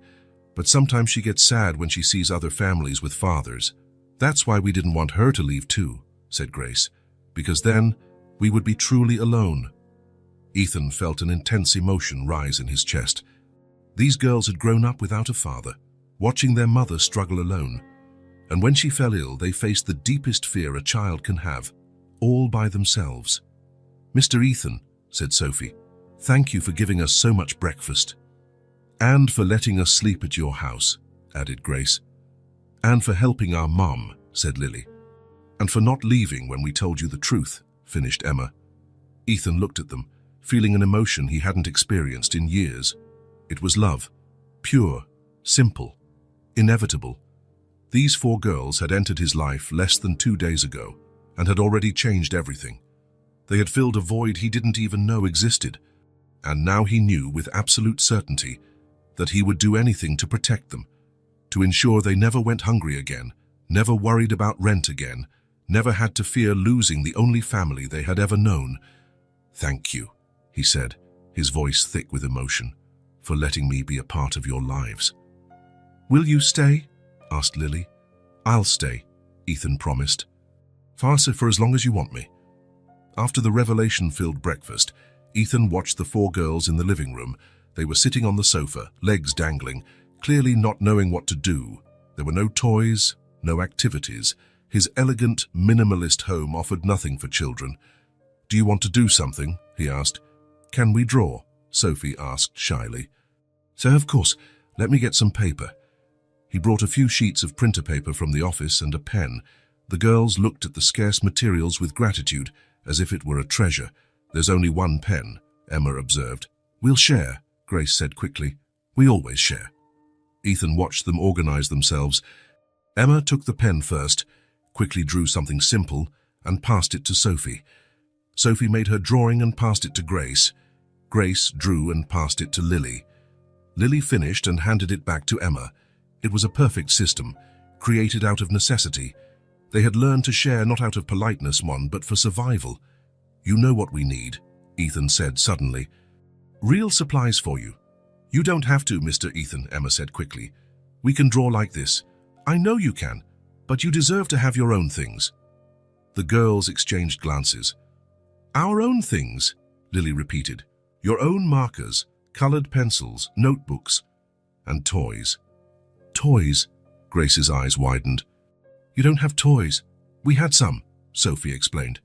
But sometimes she gets sad when she sees other families with fathers. That's why we didn't want her to leave too, said Grace, because then we would be truly alone. Ethan felt an intense emotion rise in his chest. These girls had grown up without a father, watching their mother struggle alone. And when she fell ill, they faced the deepest fear a child can have, all by themselves. Mr. Ethan, said Sophie, thank you for giving us so much breakfast. And for letting us sleep at your house, added Grace. And for helping our mom, said Lily. And for not leaving when we told you the truth, finished Emma. Ethan looked at them, feeling an emotion he hadn't experienced in years. It was love, pure, simple, inevitable. These 4 girls had entered his life less than 2 days ago and had already changed everything. They had filled a void he didn't even know existed, and now he knew with absolute certainty that he would do anything to protect them, to ensure they never went hungry again, never worried about rent again, never had to fear losing the only family they had ever known. Thank you, he said, his voice thick with emotion, for letting me be a part of your lives. Will you stay? Asked Lily. I'll stay, Ethan promised. Farsa, for as long as you want me. After the revelation-filled breakfast, Ethan watched the 4 girls in the living room. They were sitting on the sofa, legs dangling, clearly not knowing what to do. There were no toys, no activities. His elegant, minimalist home offered nothing for children. Do you want to do something? He asked. Can we draw? Sophie asked shyly. So, of course, let me get some paper. He brought a few sheets of printer paper from the office and a pen. The girls looked at the scarce materials with gratitude, as if it were a treasure. There's only 1 pen, Emma observed. We'll share, Grace said quickly. We always share. Ethan watched them organize themselves. Emma took the pen first, quickly drew something simple, and passed it to Sophie. Sophie made her drawing and passed it to Grace. Grace drew and passed it to Lily. Lily finished and handed it back to Emma. It was a perfect system, created out of necessity. They had learned to share not out of politeness, but for survival. You know what we need, Ethan said suddenly. Real supplies for you. You don't have to, Mr. Ethan, Emma said quickly. We can draw like this. I know you can, but you deserve to have your own things. The girls exchanged glances. Our own things, Lily repeated. Your own markers, colored pencils, notebooks, and toys. Toys? Grace's eyes widened. You don't have toys. We had some, Sophie explained,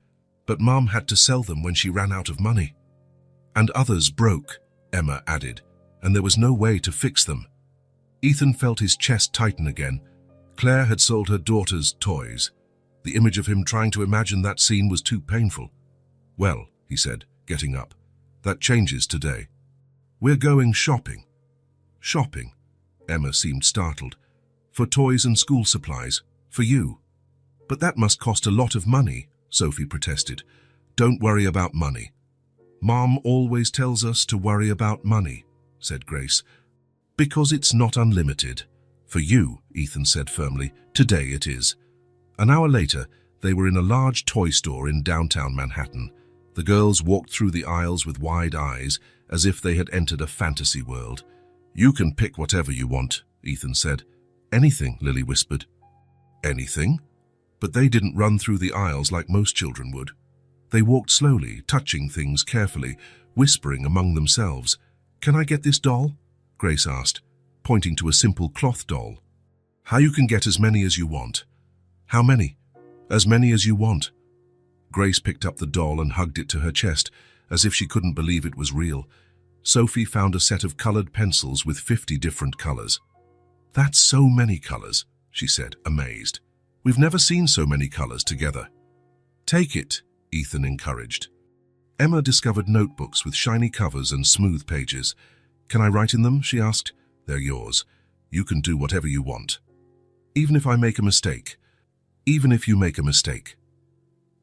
but Mom had to sell them when she ran out of money. And others broke, Emma added, and there was no way to fix them. Ethan felt his chest tighten again. Claire had sold her daughter's toys. The image of him trying to imagine that scene was too painful. Well, he said, getting up, that changes today. We're going shopping. Shopping? Emma seemed startled. For toys and school supplies. For you. But that must cost a lot of money, Sophie protested. Don't worry about money. Mom always tells us to worry about money, said Grace. Because it's not unlimited. For you, Ethan said firmly, today it is. An hour later, they were in a large toy store in downtown Manhattan. The girls walked through the aisles with wide eyes, as if they had entered a fantasy world. You can pick whatever you want, Ethan said. Anything, Lily whispered. Anything? But they didn't run through the aisles like most children would. They walked slowly, touching things carefully, whispering among themselves. Can I get this doll? Grace asked, pointing to a simple cloth doll. How you can get as many as you want. How many? As many as you want. Grace picked up the doll and hugged it to her chest, as if she couldn't believe it was real. Sophie found a set of colored pencils with 50 different colors. That's so many colors, she said, amazed. We've never seen so many colors together. Take it, Ethan encouraged. Emma discovered notebooks with shiny covers and smooth pages. Can I write in them? She asked. They're yours. You can do whatever you want. Even if I make a mistake. Even if you make a mistake.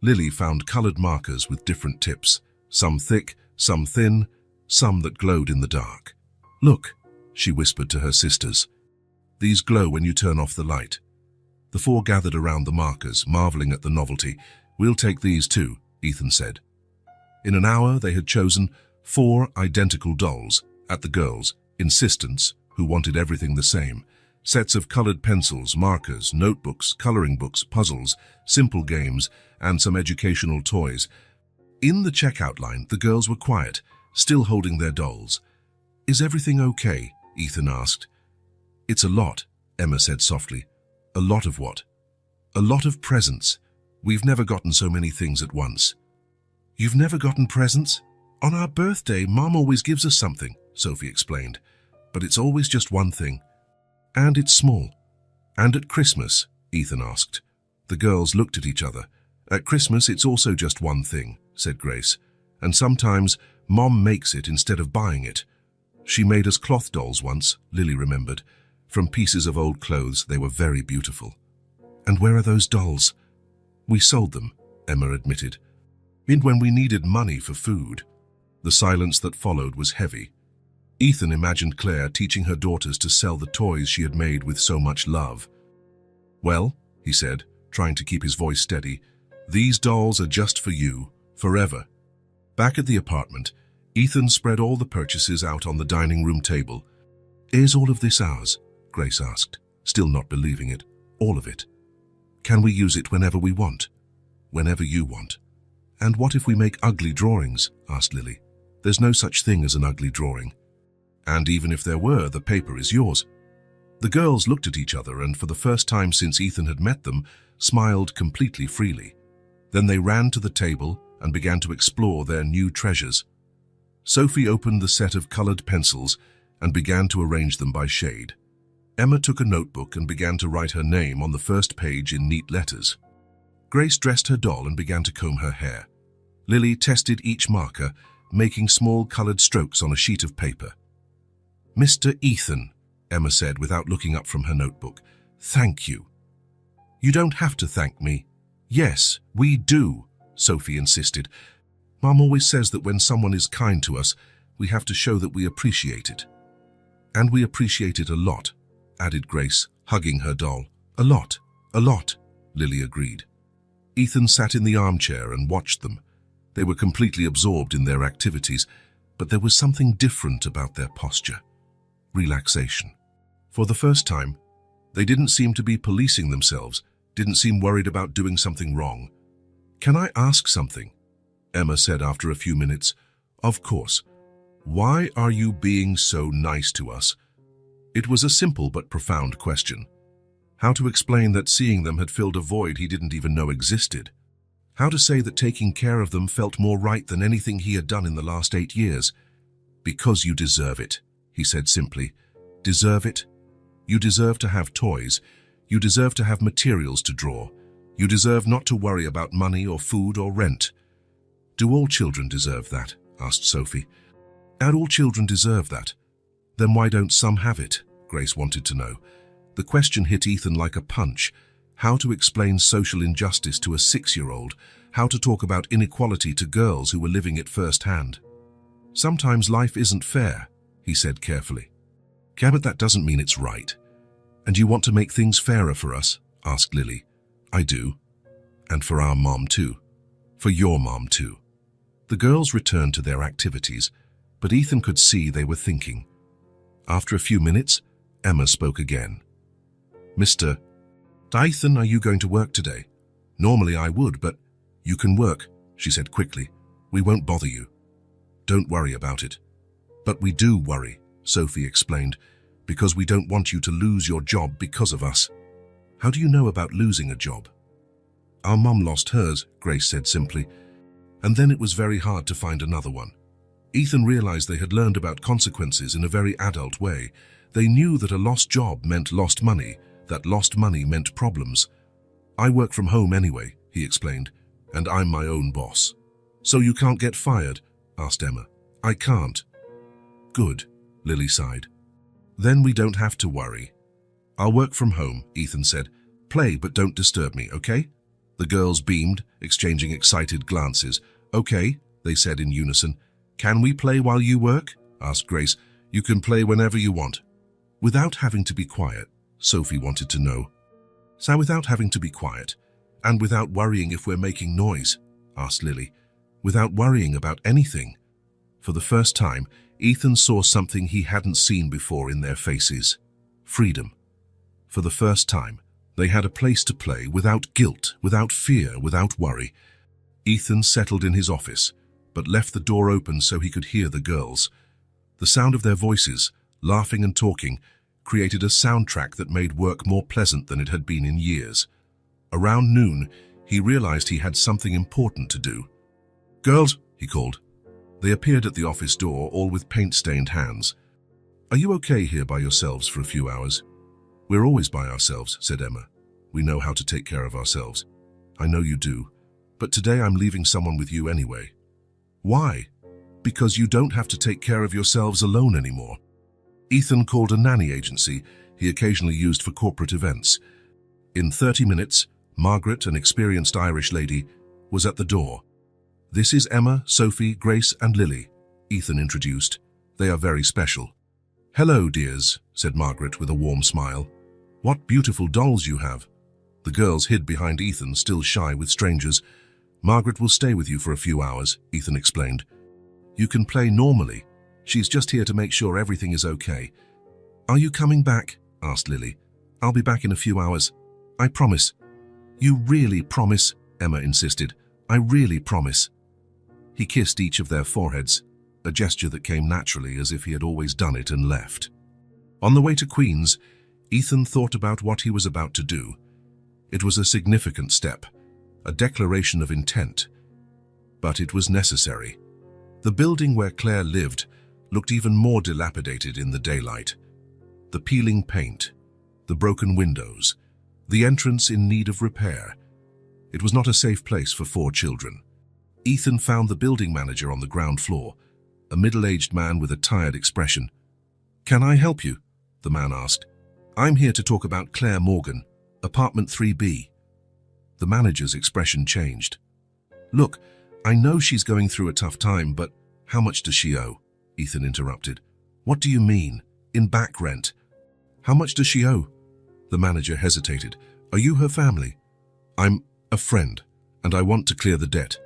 Lily found colored markers with different tips, some thick, some thin, some that glowed in the dark. Look, she whispered to her sisters. These glow when you turn off the light. The four gathered around the markers, marveling at the novelty. We'll take these too, Ethan said. In an hour, they had chosen 4 identical dolls at the girls' insistence, who wanted everything the same. Sets of colored pencils, markers, notebooks, coloring books, puzzles, simple games, and some educational toys. In the checkout line, the girls were quiet, still holding their dolls. Is everything okay? Ethan asked. It's a lot, Emma said softly. A lot of what? A lot of presents. We've never gotten so many things at once. You've never gotten presents? On our birthday, Mom always gives us something, Sophie explained. But it's always just one thing. And it's small. And at Christmas? Ethan asked. The girls looked at each other. At Christmas, it's also just one thing, said Grace. And sometimes, Mom makes it instead of buying it. She made us cloth dolls once, Lily remembered. From pieces of old clothes, they were very beautiful. And where are those dolls? We sold them, Emma admitted. When we needed money for food. The silence that followed was heavy. Ethan imagined Claire teaching her daughters to sell the toys she had made with so much love. Well, he said, trying to keep his voice steady, these dolls are just for you, forever. Back at the apartment, Ethan spread all the purchases out on the dining room table. Is all of this ours? Grace asked, still not believing it. All of it. Can we use it whenever we want? Whenever you want. And what if we make ugly drawings? Asked Lily. There's no such thing as an ugly drawing. And even if there were, the paper is yours. The girls looked at each other and for the first time since Ethan had met them, smiled completely freely. Then they ran to the table and began to explore their new treasures. Sophie opened the set of colored pencils and began to arrange them by shade. Emma took a notebook and began to write her name on the first page in neat letters. Grace dressed her doll and began to comb her hair. Lily tested each marker, making small colored strokes on a sheet of paper. Mr. Ethan, Emma said without looking up from her notebook, thank you. You don't have to thank me. Yes, we do, Sophie insisted. Mom always says that when someone is kind to us, we have to show that we appreciate it. And we appreciate it a lot, added Grace, hugging her doll. A lot, Lily agreed. Ethan sat in the armchair and watched them. They were completely absorbed in their activities, but there was something different about their posture. Relaxation. For the first time, they didn't seem to be policing themselves, didn't seem worried about doing something wrong. Can I ask something? Emma said after a few minutes. Of course. Why are you being so nice to us? It was a simple but profound question. How to explain that seeing them had filled a void he didn't even know existed? How to say that taking care of them felt more right than anything he had done in the last 8 years? Because you deserve it, he said simply. Deserve it? You deserve to have toys. You deserve to have materials to draw. You deserve not to worry about money or food or rent. Do all children deserve that? Asked Sophie. And all children deserve that. Then why don't some have it? Grace wanted to know. The question hit Ethan like a punch. How to explain social injustice to a 6-year-old, how to talk about inequality to girls who were living it firsthand. Sometimes life isn't fair, he said carefully. Yeah, but that doesn't mean it's right. And you want to make things fairer for us? Asked Lily. I do. And for our mom too. For your mom too. The girls returned to their activities, but Ethan could see they were thinking. After a few minutes, Emma spoke again. Mr. Ethan, are you going to work today? Normally I would, but you can work, she said quickly. We won't bother you. Don't worry about it. But we do worry, Sophie explained, because we don't want you to lose your job because of us. How do you know about losing a job? Our mum lost hers, Grace said simply, and then it was very hard to find another one. Ethan realized they had learned about consequences in a very adult way. They knew that a lost job meant lost money, that lost money meant problems. I work from home anyway, he explained, and I'm my own boss. So you can't get fired? Asked Emma. I can't. Good, Lily sighed. Then we don't have to worry. I'll work from home, Ethan said. Play, but don't disturb me, okay? The girls beamed, exchanging excited glances. Okay, they said in unison. Can we play while you work? Asked Grace. You can play whenever you want. Without having to be quiet, Sophie wanted to know. So without having to be quiet, and without worrying if we're making noise? Asked Lily. Without worrying about anything. For the first time, Ethan saw something he hadn't seen before in their faces. Freedom. For the first time, they had a place to play without guilt, without fear, without worry. Ethan settled in his office, but left the door open so he could hear the girls. The sound of their voices, laughing and talking, created a soundtrack that made work more pleasant than it had been in years. Around noon, he realized he had something important to do. Girls, he called. They appeared at the office door, all with paint-stained hands. Are you okay here by yourselves for a few hours? We're always by ourselves, said Emma. We know how to take care of ourselves. I know you do, but today I'm leaving someone with you anyway. Why? Because you don't have to take care of yourselves alone anymore. Ethan called a nanny agency he occasionally used for corporate events. In 30 minutes, Margaret, an experienced Irish lady, was at the door. This is Emma, Sophie, Grace, and Lily, Ethan introduced. They are very special. Hello, dears, said Margaret with a warm smile. What beautiful dolls you have. The girls hid behind Ethan, still shy with strangers. Margaret will stay with you for a few hours, Ethan explained. You can play normally. She's just here to make sure everything is okay. Are you coming back? Asked Lily. I'll be back in a few hours. I promise. You really promise? Emma insisted. I really promise. He kissed each of their foreheads, a gesture that came naturally as if he had always done it, and left. On the way to Queens, Ethan thought about what he was about to do. It was a significant step, a declaration of intent. But it was necessary. The building where Claire lived looked even more dilapidated in the daylight. The peeling paint, the broken windows, the entrance in need of repair. It was not a safe place for 4 children. Ethan found the building manager on the ground floor, a middle-aged man with a tired expression. Can I help you? The man asked. I'm here to talk about Claire Morgan, apartment 3B. The manager's expression changed. Look, I know she's going through a tough time, but how much does she owe? Ethan interrupted. What do you mean? In back rent? How much does she owe? The manager hesitated. Are you her family? I'm a friend, and I want to clear the debt.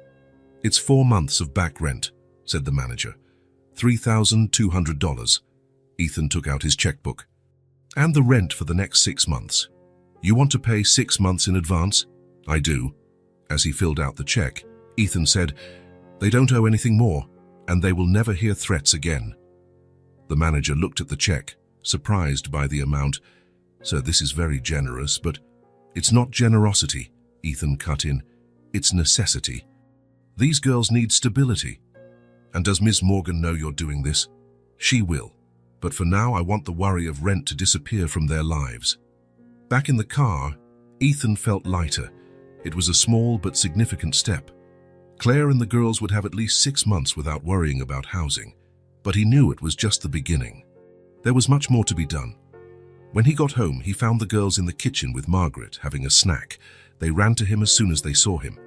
It's 4 months of back rent, said the manager. $3,200. Ethan took out his checkbook. And the rent for the next 6 months. You want to pay 6 months in advance? I do. As he filled out the check, Ethan said, "They don't owe anything more, and they will never hear threats again." The manager looked at the check, surprised by the amount. "Sir, this is very generous, but it's not generosity," Ethan cut in. "It's necessity. These girls need stability. And does Ms. Morgan know you're doing this? She will. But for now, I want the worry of rent to disappear from their lives." Back in the car, Ethan felt lighter. It was a small but significant step. Claire and the girls would have at least 6 months without worrying about housing, but he knew it was just the beginning. There was much more to be done. When he got home, he found the girls in the kitchen with Margaret, having a snack. They ran to him as soon as they saw him.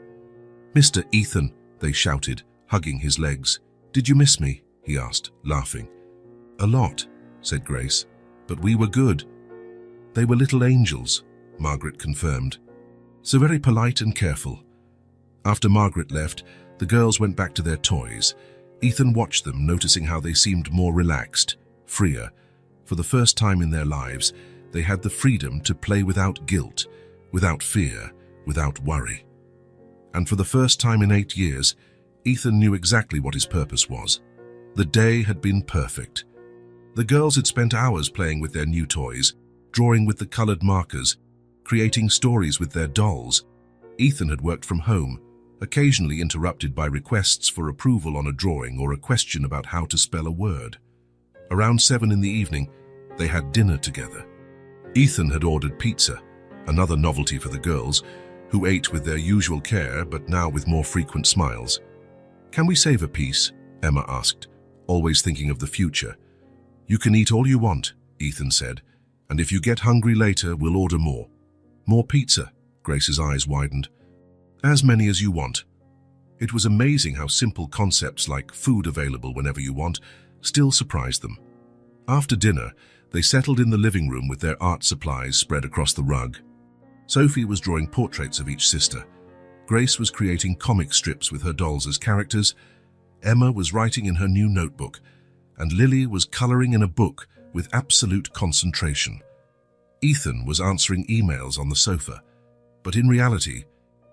"Mr. Ethan," they shouted, hugging his legs. "Did you miss me?" he asked, laughing. "A lot," said Grace, "but we were good." "They were little angels," Margaret confirmed. "So very polite and careful." After Margaret left, the girls went back to their toys. Ethan watched them, noticing how they seemed more relaxed, freer. For the first time in their lives, they had the freedom to play without guilt, without fear, without worry. And for the first time in 8 years, Ethan knew exactly what his purpose was. The day had been perfect. The girls had spent hours playing with their new toys, drawing with the colored markers, creating stories with their dolls. Ethan had worked from home, occasionally interrupted by requests for approval on a drawing or a question about how to spell a word. Around 7 in the evening, they had dinner together. Ethan had ordered pizza, another novelty for the girls, who ate with their usual care but now with more frequent smiles. "Can we save a piece?" Emma asked, always thinking of the future. "You can eat all you want," Ethan said, "and if you get hungry later, we'll order more." "More pizza?" Grace's eyes widened. "As many as you want." It was amazing how simple concepts like food available whenever you want still surprised them. After dinner, they settled in the living room with their art supplies spread across the rug. Sophie was drawing portraits of each sister. Grace was creating comic strips with her dolls as characters. Emma was writing in her new notebook, and Lily was coloring in a book with absolute concentration. Ethan was answering emails on the sofa, but in reality,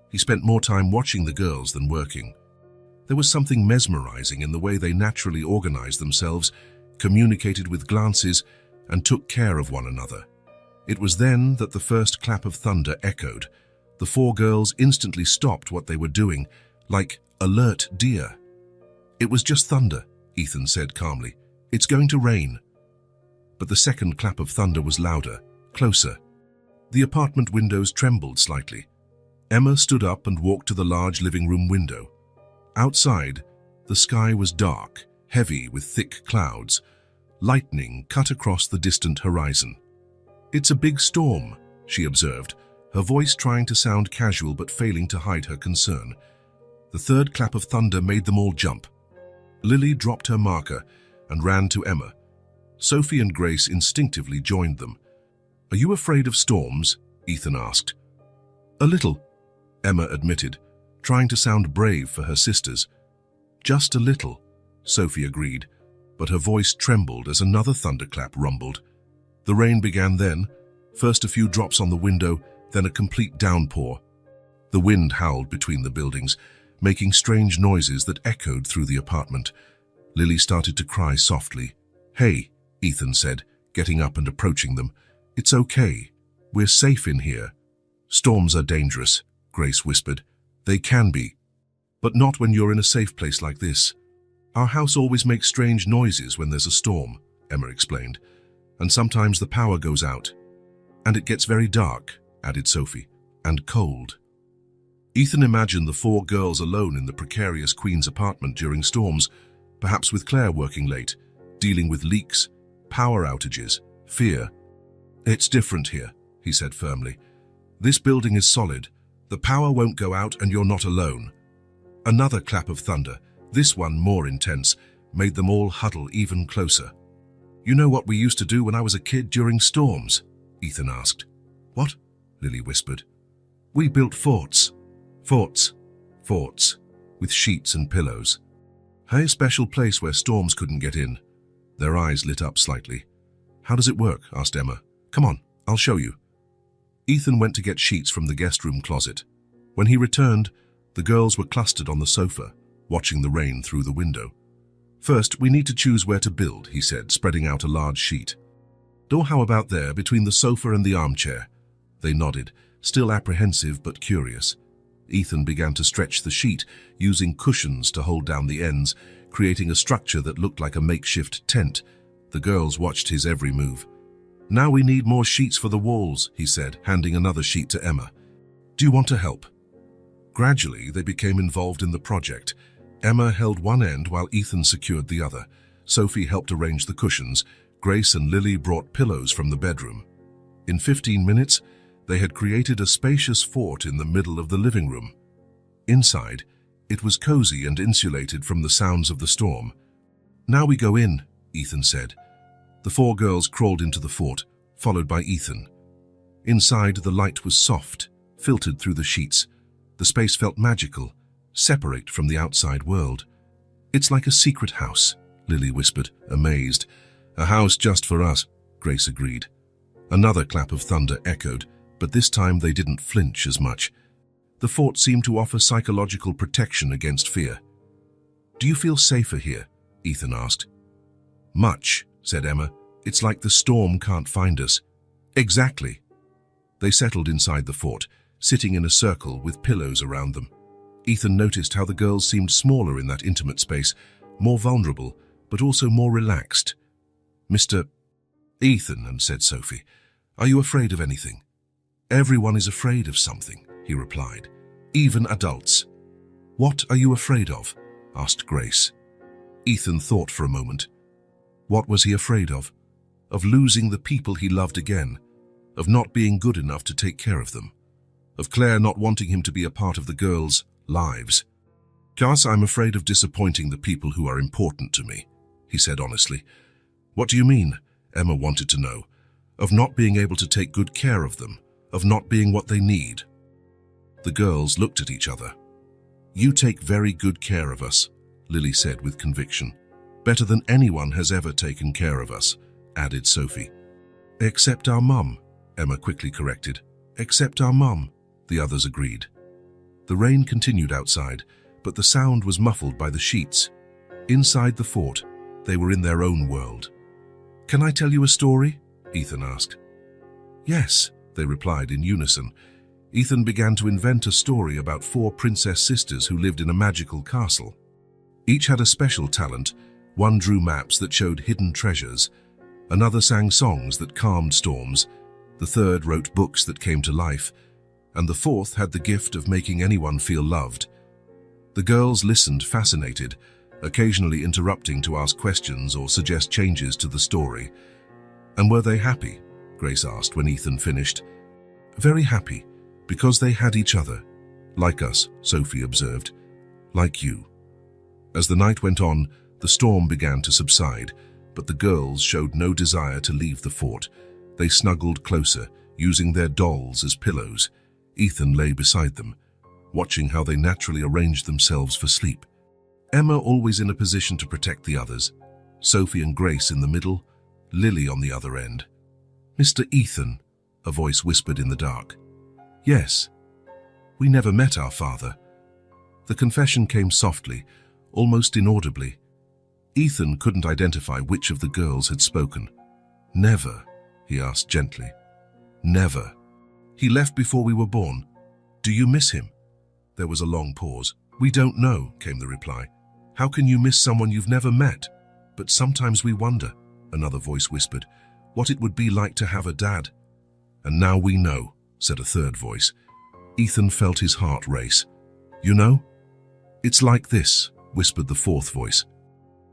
he spent more time watching the girls than working. There was something mesmerizing in the way they naturally organized themselves, communicated with glances, and took care of one another. It was then that the first clap of thunder echoed. The 4 girls instantly stopped what they were doing, like alert deer. "It was just thunder," Ethan said calmly. "It's going to rain." But the second clap of thunder was louder, closer. The apartment windows trembled slightly. Emma stood up and walked to the large living room window. Outside, the sky was dark, heavy with thick clouds. Lightning cut across the distant horizon. "It's a big storm," she observed, her voice trying to sound casual but failing to hide her concern. The third clap of thunder made them all jump. Lily dropped her marker and ran to Emma. Sophie and Grace instinctively joined them. "Are you afraid of storms?" Ethan asked. "A little," Emma admitted, trying to sound brave for her sisters. "Just a little," Sophie agreed, but her voice trembled as another thunderclap rumbled. The rain began then, first a few drops on the window, then a complete downpour. The wind howled between the buildings, making strange noises that echoed through the apartment. Lily started to cry softly. "Hey," Ethan said, getting up and approaching them. "It's okay. We're safe in here." "Storms are dangerous," Grace whispered. "They can be, but not when you're in a safe place like this." "Our house always makes strange noises when there's a storm," Emma explained. "And sometimes the power goes out. And it gets very dark," added Sophie, "and cold." Ethan imagined the 4 girls alone in the precarious Queen's apartment during storms, perhaps with Claire working late, dealing with leaks, power outages, fear. "It's different here," he said firmly. "This building is solid. The power won't go out and you're not alone." Another clap of thunder, this one more intense, made them all huddle even closer. "You know what we used to do when I was a kid during storms?" Ethan asked. "What?" Lily whispered. "We built forts. Forts, with sheets and pillows. A special place where storms couldn't get in." Their eyes lit up slightly. "How does it work?" asked Emma. "Come on, I'll show you." Ethan went to get sheets from the guest room closet. When he returned, the girls were clustered on the sofa, watching the rain through the window. "First, we need to choose where to build," he said, spreading out a large sheet. "Oh, how about there, between the sofa and the armchair?" They nodded, still apprehensive but curious. Ethan began to stretch the sheet, using cushions to hold down the ends, creating a structure that looked like a makeshift tent. The girls watched his every move. "Now we need more sheets for the walls," he said, handing another sheet to Emma. "Do you want to help?" Gradually, they became involved in the project. Emma held one end while Ethan secured the other. Sophie helped arrange the cushions. Grace and Lily brought pillows from the bedroom. In 15 minutes, they had created a spacious fort in the middle of the living room. Inside, it was cozy and insulated from the sounds of the storm. "Now we go in," Ethan said. The 4 girls crawled into the fort, followed by Ethan. Inside, the light was soft, filtered through the sheets. The space felt magical, separate from the outside world. "It's like a secret house," Lily whispered, amazed. "A house just for us," Grace agreed. Another clap of thunder echoed, but this time they didn't flinch as much. The fort seemed to offer psychological protection against fear. "Do you feel safer here?" Ethan asked. "Much," said Emma. "It's like the storm can't find us." "Exactly." They settled inside the fort, sitting in a circle with pillows around them. Ethan noticed how the girls seemed smaller in that intimate space, more vulnerable, but also more relaxed. "Mr. Ethan," said Sophie, "are you afraid of anything?" "Everyone is afraid of something," he replied, "even adults." "What are you afraid of?" asked Grace. Ethan thought for a moment. What was he afraid of? Of losing the people he loved again, of not being good enough to take care of them, of Claire not wanting him to be a part of the girls' lives. "Gus, I'm afraid of disappointing the people who are important to me," he said honestly. "What do you mean?" Emma wanted to know. "Of not being able to take good care of them, of not being what they need." The girls looked at each other. "You take very good care of us," Lily said with conviction. "Better than anyone has ever taken care of us," added Sophie. "Except our mum," Emma quickly corrected. "Except our mum," the others agreed. The rain continued outside, but the sound was muffled by the sheets. Inside the fort, they were in their own world. "Can I tell you a story?" Ethan asked. "Yes," they replied in unison. Ethan began to invent a story about 4 princess sisters who lived in a magical castle. Each had a special talent. One drew maps that showed hidden treasures. Another sang songs that calmed storms. The third wrote books that came to life. And the fourth had the gift of making anyone feel loved. The girls listened fascinated, occasionally interrupting to ask questions or suggest changes to the story. "And were they happy?" Grace asked when Ethan finished. "Very happy, because they had each other. Like us," Sophie observed. "Like you." As the night went on, the storm began to subside, but the girls showed no desire to leave the fort. They snuggled closer, using their dolls as pillows. Ethan lay beside them, watching how they naturally arranged themselves for sleep. Emma always in a position to protect the others, Sophie and Grace in the middle, Lily on the other end. "Mr. Ethan," a voice whispered in the dark. "Yes. We never met our father." The confession came softly, almost inaudibly. Ethan couldn't identify which of the girls had spoken. "Never?" he asked gently. "Never. He left before we were born. Do you miss him?" There was a long pause. "We don't know," came the reply. "How can you miss someone you've never met?" "But sometimes we wonder," another voice whispered, "what it would be like to have a dad." "And now we know," said a third voice. Ethan felt his heart race. "You know? It's like this," whispered the fourth voice.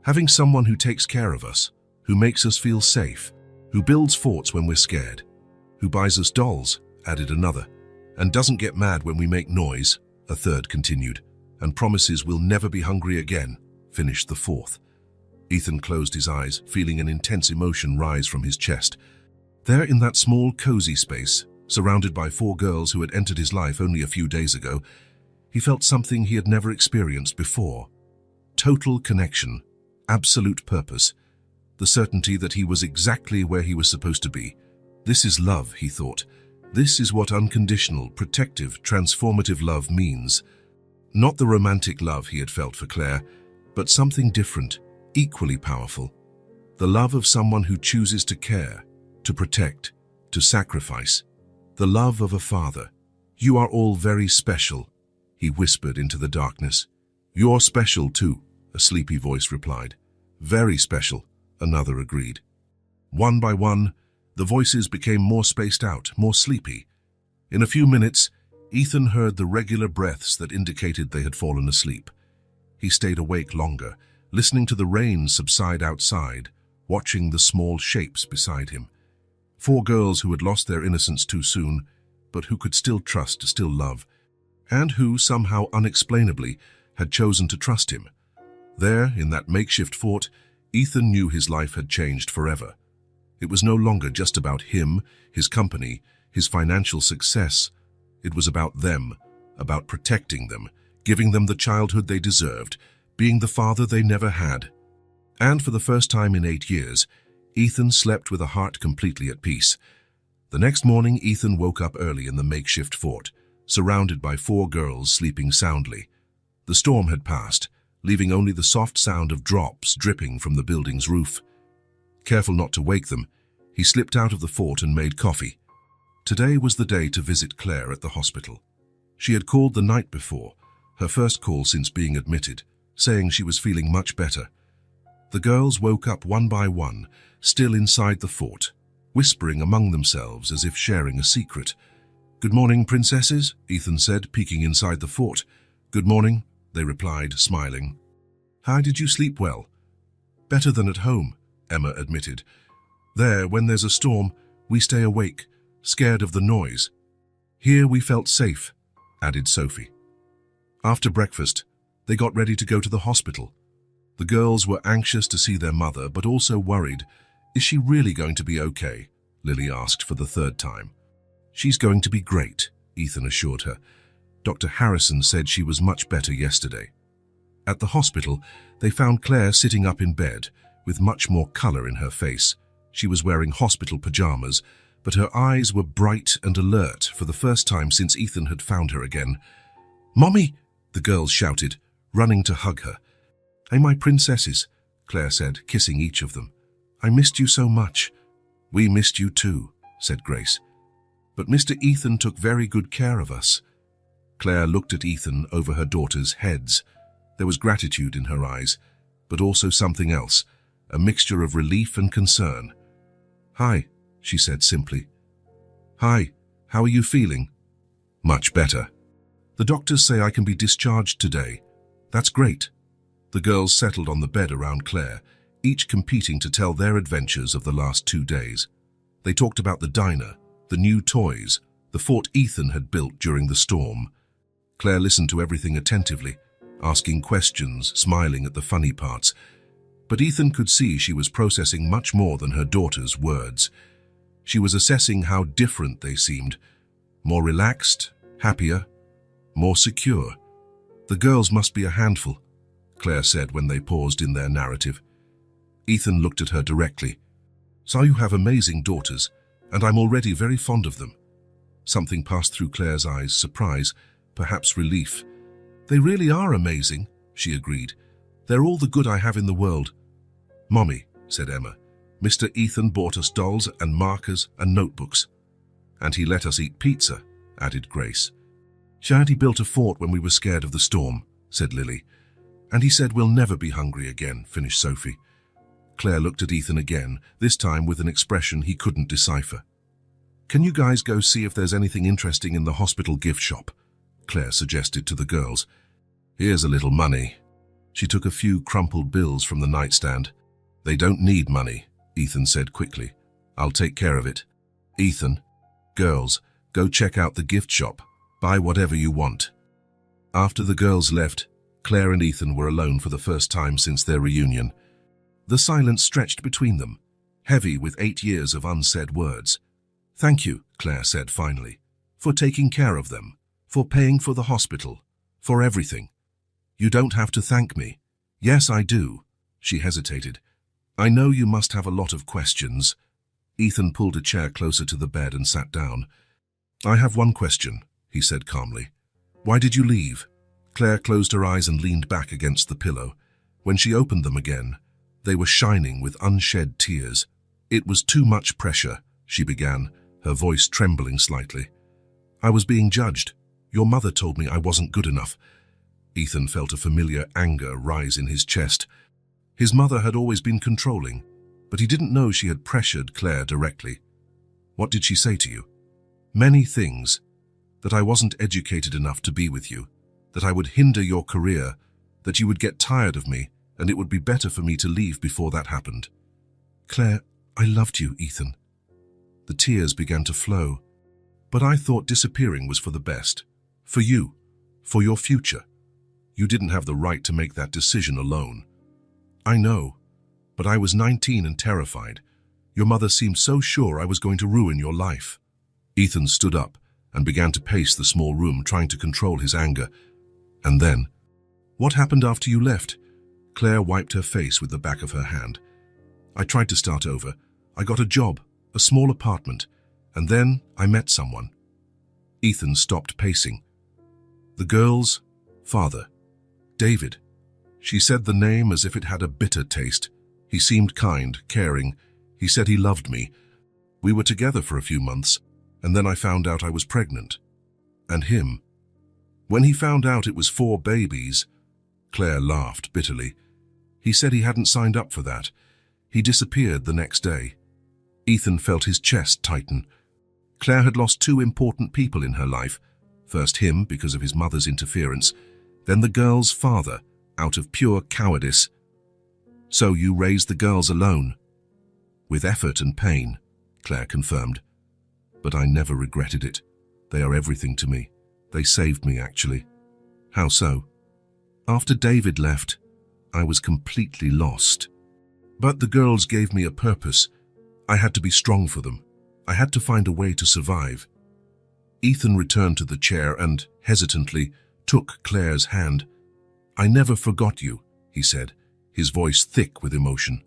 "Having someone who takes care of us, who makes us feel safe, who builds forts when we're scared, who buys us dolls," added another, "and doesn't get mad when we make noise," a third continued, "and promises we'll never be hungry again," finished the fourth. Ethan closed his eyes, feeling an intense emotion rise from his chest. There in that small, cozy space, surrounded by 4 girls who had entered his life only a few days ago, he felt something he had never experienced before. Total connection, absolute purpose, the certainty that he was exactly where he was supposed to be. "This is love," he thought. This is what unconditional, protective, transformative love means. Not the romantic love he had felt for Claire, but something different, equally powerful. The love of someone who chooses to care, to protect, to sacrifice. The love of a father. "You are all very special," he whispered into the darkness. "You're special too," a sleepy voice replied. "Very special," another agreed. One by one, the voices became more spaced out, more sleepy. In a few minutes, Ethan heard the regular breaths that indicated they had fallen asleep. He stayed awake longer, listening to the rain subside outside, watching the small shapes beside him. 4 girls who had lost their innocence too soon, but who could still trust, still love, and who, somehow unexplainably, had chosen to trust him. There, in that makeshift fort, Ethan knew his life had changed forever. It was no longer just about him, his company, his financial success. It was about them, about protecting them, giving them the childhood they deserved, being the father they never had. And for the first time in 8 years, Ethan slept with a heart completely at peace. The next morning, Ethan woke up early in the makeshift fort, surrounded by 4 girls sleeping soundly. The storm had passed, leaving only the soft sound of drops dripping from the building's roof. Careful not to wake them, he slipped out of the fort and made coffee. Today was the day to visit Claire at the hospital. She had called the night before, her first call since being admitted, saying she was feeling much better. The girls woke up one by one, still inside the fort, whispering among themselves as if sharing a secret. "Good morning, princesses," Ethan said, peeking inside the fort. "Good morning," they replied, smiling. "How did you sleep well?" "Better than at home," Emma admitted. "There, when there's a storm, we stay awake, scared of the noise. Here we felt safe," added Sophie. After breakfast, they got ready to go to the hospital. The girls were anxious to see their mother, but also worried. "Is she really going to be okay?" Lily asked for the 3rd time. "She's going to be great," Ethan assured her. Dr. Harrison said she was much better yesterday. At the hospital, they found Claire sitting up in bed, with much more color in her face. She was wearing hospital pajamas, but her eyes were bright and alert for the first time since Ethan had found her again. "Mommy!" the girls shouted, running to hug her. "Hey, my princesses," Claire said, kissing each of them. "I missed you so much." "We missed you too," said Grace. "But Mr. Ethan took very good care of us." Claire looked at Ethan over her daughters' heads. There was gratitude in her eyes, but also something else, a mixture of relief and concern. "Hi," she said simply. "Hi, how are you feeling?" "Much better. The doctors say I can be discharged today." "That's great." The girls settled on the bed around Claire, each competing to tell their adventures of the last 2 days. They talked about the diner, the new toys, the fort Ethan had built during the storm. Claire listened to everything attentively, asking questions, smiling at the funny parts. But Ethan could see she was processing much more than her daughter's words. She was assessing how different they seemed, more relaxed, happier, more secure. "The girls must be a handful," Claire said when they paused in their narrative. Ethan looked at her directly. "So you have amazing daughters, and I'm already very fond of them." Something passed through Claire's eyes, surprise, perhaps relief. "They really are amazing," she agreed. "They're all the good I have in the world." "Mommy," said Emma, "Mr. Ethan bought us dolls and markers and notebooks." "And he let us eat pizza," added Grace. "Shadi built a fort when we were scared of the storm," said Lily. "And he said we'll never be hungry again," finished Sophie. Claire looked at Ethan again, this time with an expression he couldn't decipher. "Can you guys go see if there's anything interesting in the hospital gift shop?" Claire suggested to the girls. "Here's a little money." She took a few crumpled bills from the nightstand. "They don't need money," Ethan said quickly. "I'll take care of it." "Ethan, girls, go check out the gift shop. Buy whatever you want." After the girls left, Claire and Ethan were alone for the first time since their reunion. The silence stretched between them, heavy with 8 years of unsaid words. "Thank you," Claire said finally, "for taking care of them, for paying for the hospital, for everything." "You don't have to thank me." "Yes, I do." She hesitated. "I know you must have a lot of questions." Ethan pulled a chair closer to the bed and sat down. I have one question, he said calmly. Why did you leave? Claire closed her eyes and leaned back against the pillow. When she opened them again, they were shining with unshed tears. It was too much pressure, she began, her voice trembling slightly. I was being judged. Your mother told me I wasn't good enough. Ethan felt a familiar anger rise in his chest. His mother had always been controlling, but he didn't know she had pressured Claire directly. What did she say to you? Many things. That I wasn't educated enough to be with you, that I would hinder your career, that you would get tired of me, and it would be better for me to leave before that happened. Claire, I loved you, Ethan. The tears began to flow, but I thought disappearing was for the best. For you, for your future. You didn't have the right to make that decision alone. I know, but I was 19 and terrified. Your mother seemed so sure I was going to ruin your life. Ethan stood up and began to pace the small room, trying to control his anger. And then, what happened after you left? Claire wiped her face with the back of her hand. I tried to start over. I got a job, a small apartment, and then I met someone. Ethan stopped pacing. The girl's father, David. She said the name as if it had a bitter taste. He seemed kind, caring. He said he loved me. We were together for a few months, and then I found out I was pregnant. And him. When he found out it was 4 babies, Claire laughed bitterly. He said he hadn't signed up for that. He disappeared the next day. Ethan felt his chest tighten. Claire had lost 2 important people in her life. First him, because of his mother's interference, then the girl's father, out of pure cowardice. So you raised the girls alone? With effort and pain, Claire confirmed. But I never regretted it. They are everything to me. They saved me, actually. How so? After David left, I was completely lost. But the girls gave me a purpose. I had to be strong for them. I had to find a way to survive. Ethan returned to the chair and, hesitantly, took Claire's hand. I never forgot you, he said, his voice thick with emotion.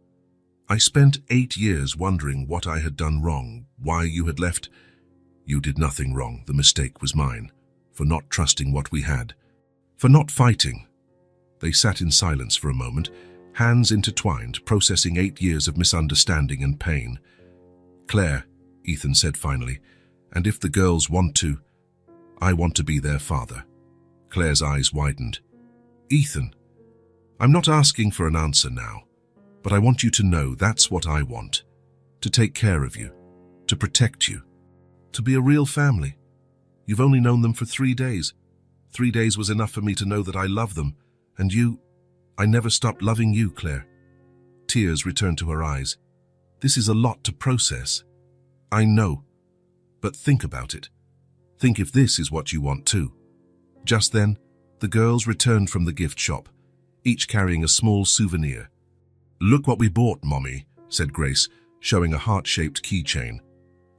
I spent 8 years wondering what I had done wrong, why you had left. You did nothing wrong. The mistake was mine, for not trusting what we had, for not fighting. They sat in silence for a moment, hands intertwined, processing 8 years of misunderstanding and pain. Claire, Ethan said finally, and if the girls want to, I want to be their father. Claire's eyes widened. Ethan, I'm not asking for an answer now, but I want you to know that's what I want. To take care of you, to protect you, to be a real family. You've only known them for 3 days. 3 days was enough for me to know that I love them. And you, I never stopped loving you, Claire. Tears returned to her eyes. This is a lot to process. I know. But think about it. Think if this is what you want too. Just then, the girls returned from the gift shop, each carrying a small souvenir. Look what we bought, Mommy, said Grace, showing a heart-shaped keychain.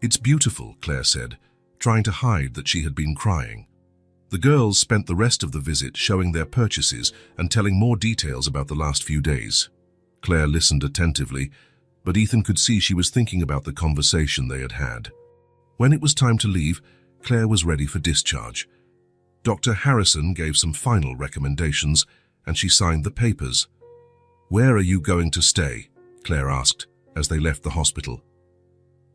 It's beautiful, Claire said, trying to hide that she had been crying. The girls spent the rest of the visit showing their purchases and telling more details about the last few days. Claire listened attentively, but Ethan could see she was thinking about the conversation they had had. When it was time to leave, Claire was ready for discharge. Dr. Harrison gave some final recommendations, and she signed the papers. Where are you going to stay? Claire asked, as they left the hospital.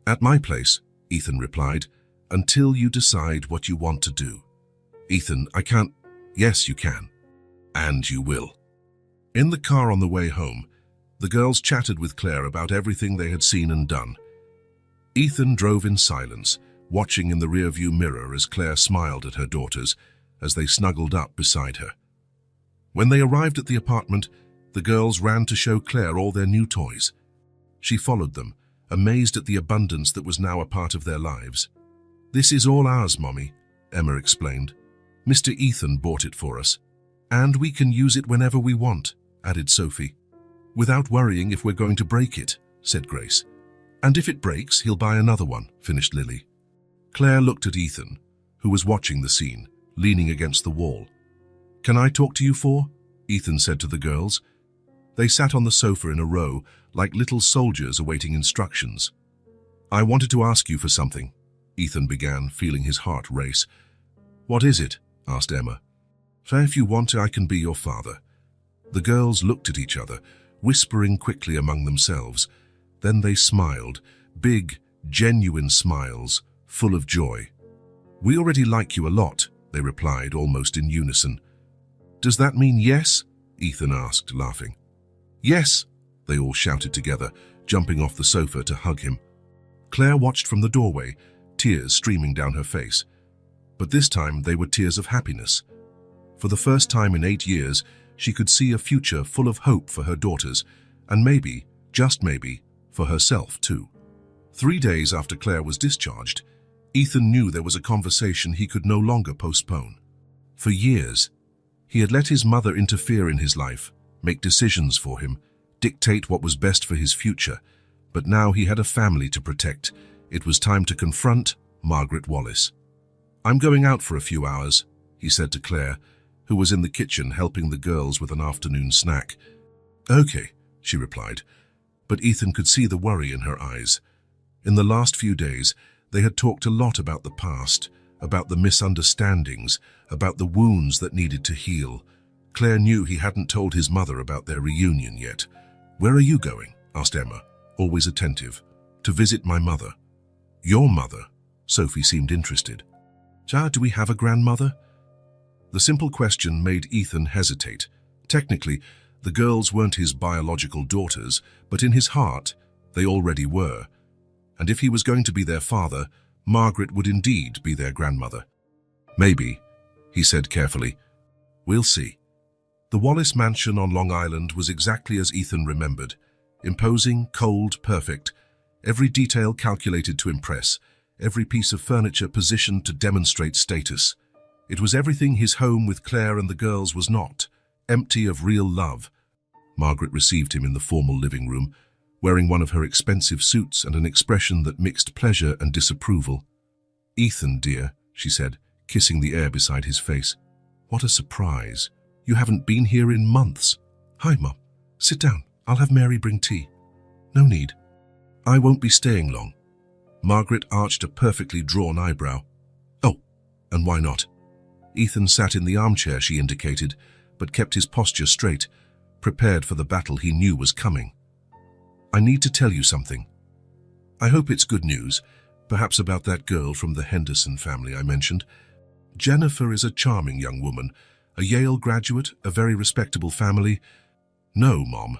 At my place, Ethan replied, until you decide what you want to do. Ethan, I can't. Yes, you can. And you will. In the car on the way home, the girls chatted with Claire about everything they had seen and done. Ethan drove in silence, watching in the rearview mirror as Claire smiled at her daughters as they snuggled up beside her. When they arrived at the apartment, the girls ran to show Claire all their new toys. She followed them, amazed at the abundance that was now a part of their lives. This is all ours, Mommy, Emma explained. Mr. Ethan bought it for us. And we can use it whenever we want, added Sophie. Without worrying if we're going to break it, said Grace. And if it breaks, he'll buy another one, finished Lily. Claire looked at Ethan, who was watching the scene, leaning against the wall. Can I talk to you four? Ethan said to the girls. They sat on the sofa in a row, like little soldiers awaiting instructions. I wanted to ask you for something. Ethan began, feeling his heart race. "What is it?" asked Emma. "Say if you want to, I can be your father." The girls looked at each other, whispering quickly among themselves. Then they smiled, big, genuine smiles, full of joy. "We already like you a lot," they replied almost in unison. "Does that mean yes?" Ethan asked, laughing. "Yes," they all shouted together, jumping off the sofa to hug him. Claire watched from the doorway, tears streaming down her face. But this time they were tears of happiness. For the first time in 8 years, she could see a future full of hope for her daughters, and maybe, just maybe, for herself too. 3 days after Claire was discharged, Ethan knew there was a conversation he could no longer postpone. For years, he had let his mother interfere in his life, make decisions for him, dictate what was best for his future. But now he had a family to protect. It was time to confront Margaret Wallace. "I'm going out for a few hours," he said to Claire, who was in the kitchen helping the girls with an afternoon snack. "Okay," she replied, but Ethan could see the worry in her eyes. In the last few days, they had talked a lot about the past, about the misunderstandings, about the wounds that needed to heal. Claire knew he hadn't told his mother about their reunion yet. "Where are you going?" asked Emma, always attentive. "To visit my mother." "Your mother?" Sophie seemed interested. "Do we have a grandmother?" The simple question made Ethan hesitate. Technically, the girls weren't his biological daughters, but in his heart, they already were. And if he was going to be their father, Margaret would indeed be their grandmother. "Maybe," he said carefully. "We'll see." The Wallace mansion on Long Island was exactly as Ethan remembered. Imposing, cold, perfect, every detail calculated to impress, every piece of furniture positioned to demonstrate status. It was everything his home with Claire and the girls was not, empty of real love. Margaret received him in the formal living room, wearing one of her expensive suits and an expression that mixed pleasure and disapproval. "Ethan, dear," she said, kissing the air beside his face. "What a surprise. You haven't been here in months." "Hi, Mum. Sit down. I'll have Mary bring tea." "No need. I won't be staying long." Margaret arched a perfectly drawn eyebrow. "Oh, and why not?" Ethan sat in the armchair she indicated, but kept his posture straight, prepared for the battle he knew was coming. "I need to tell you something. I hope it's good news, perhaps about that girl from the Henderson family I mentioned. Jennifer is a charming young woman, a Yale graduate, a very respectable family." "No, Mom.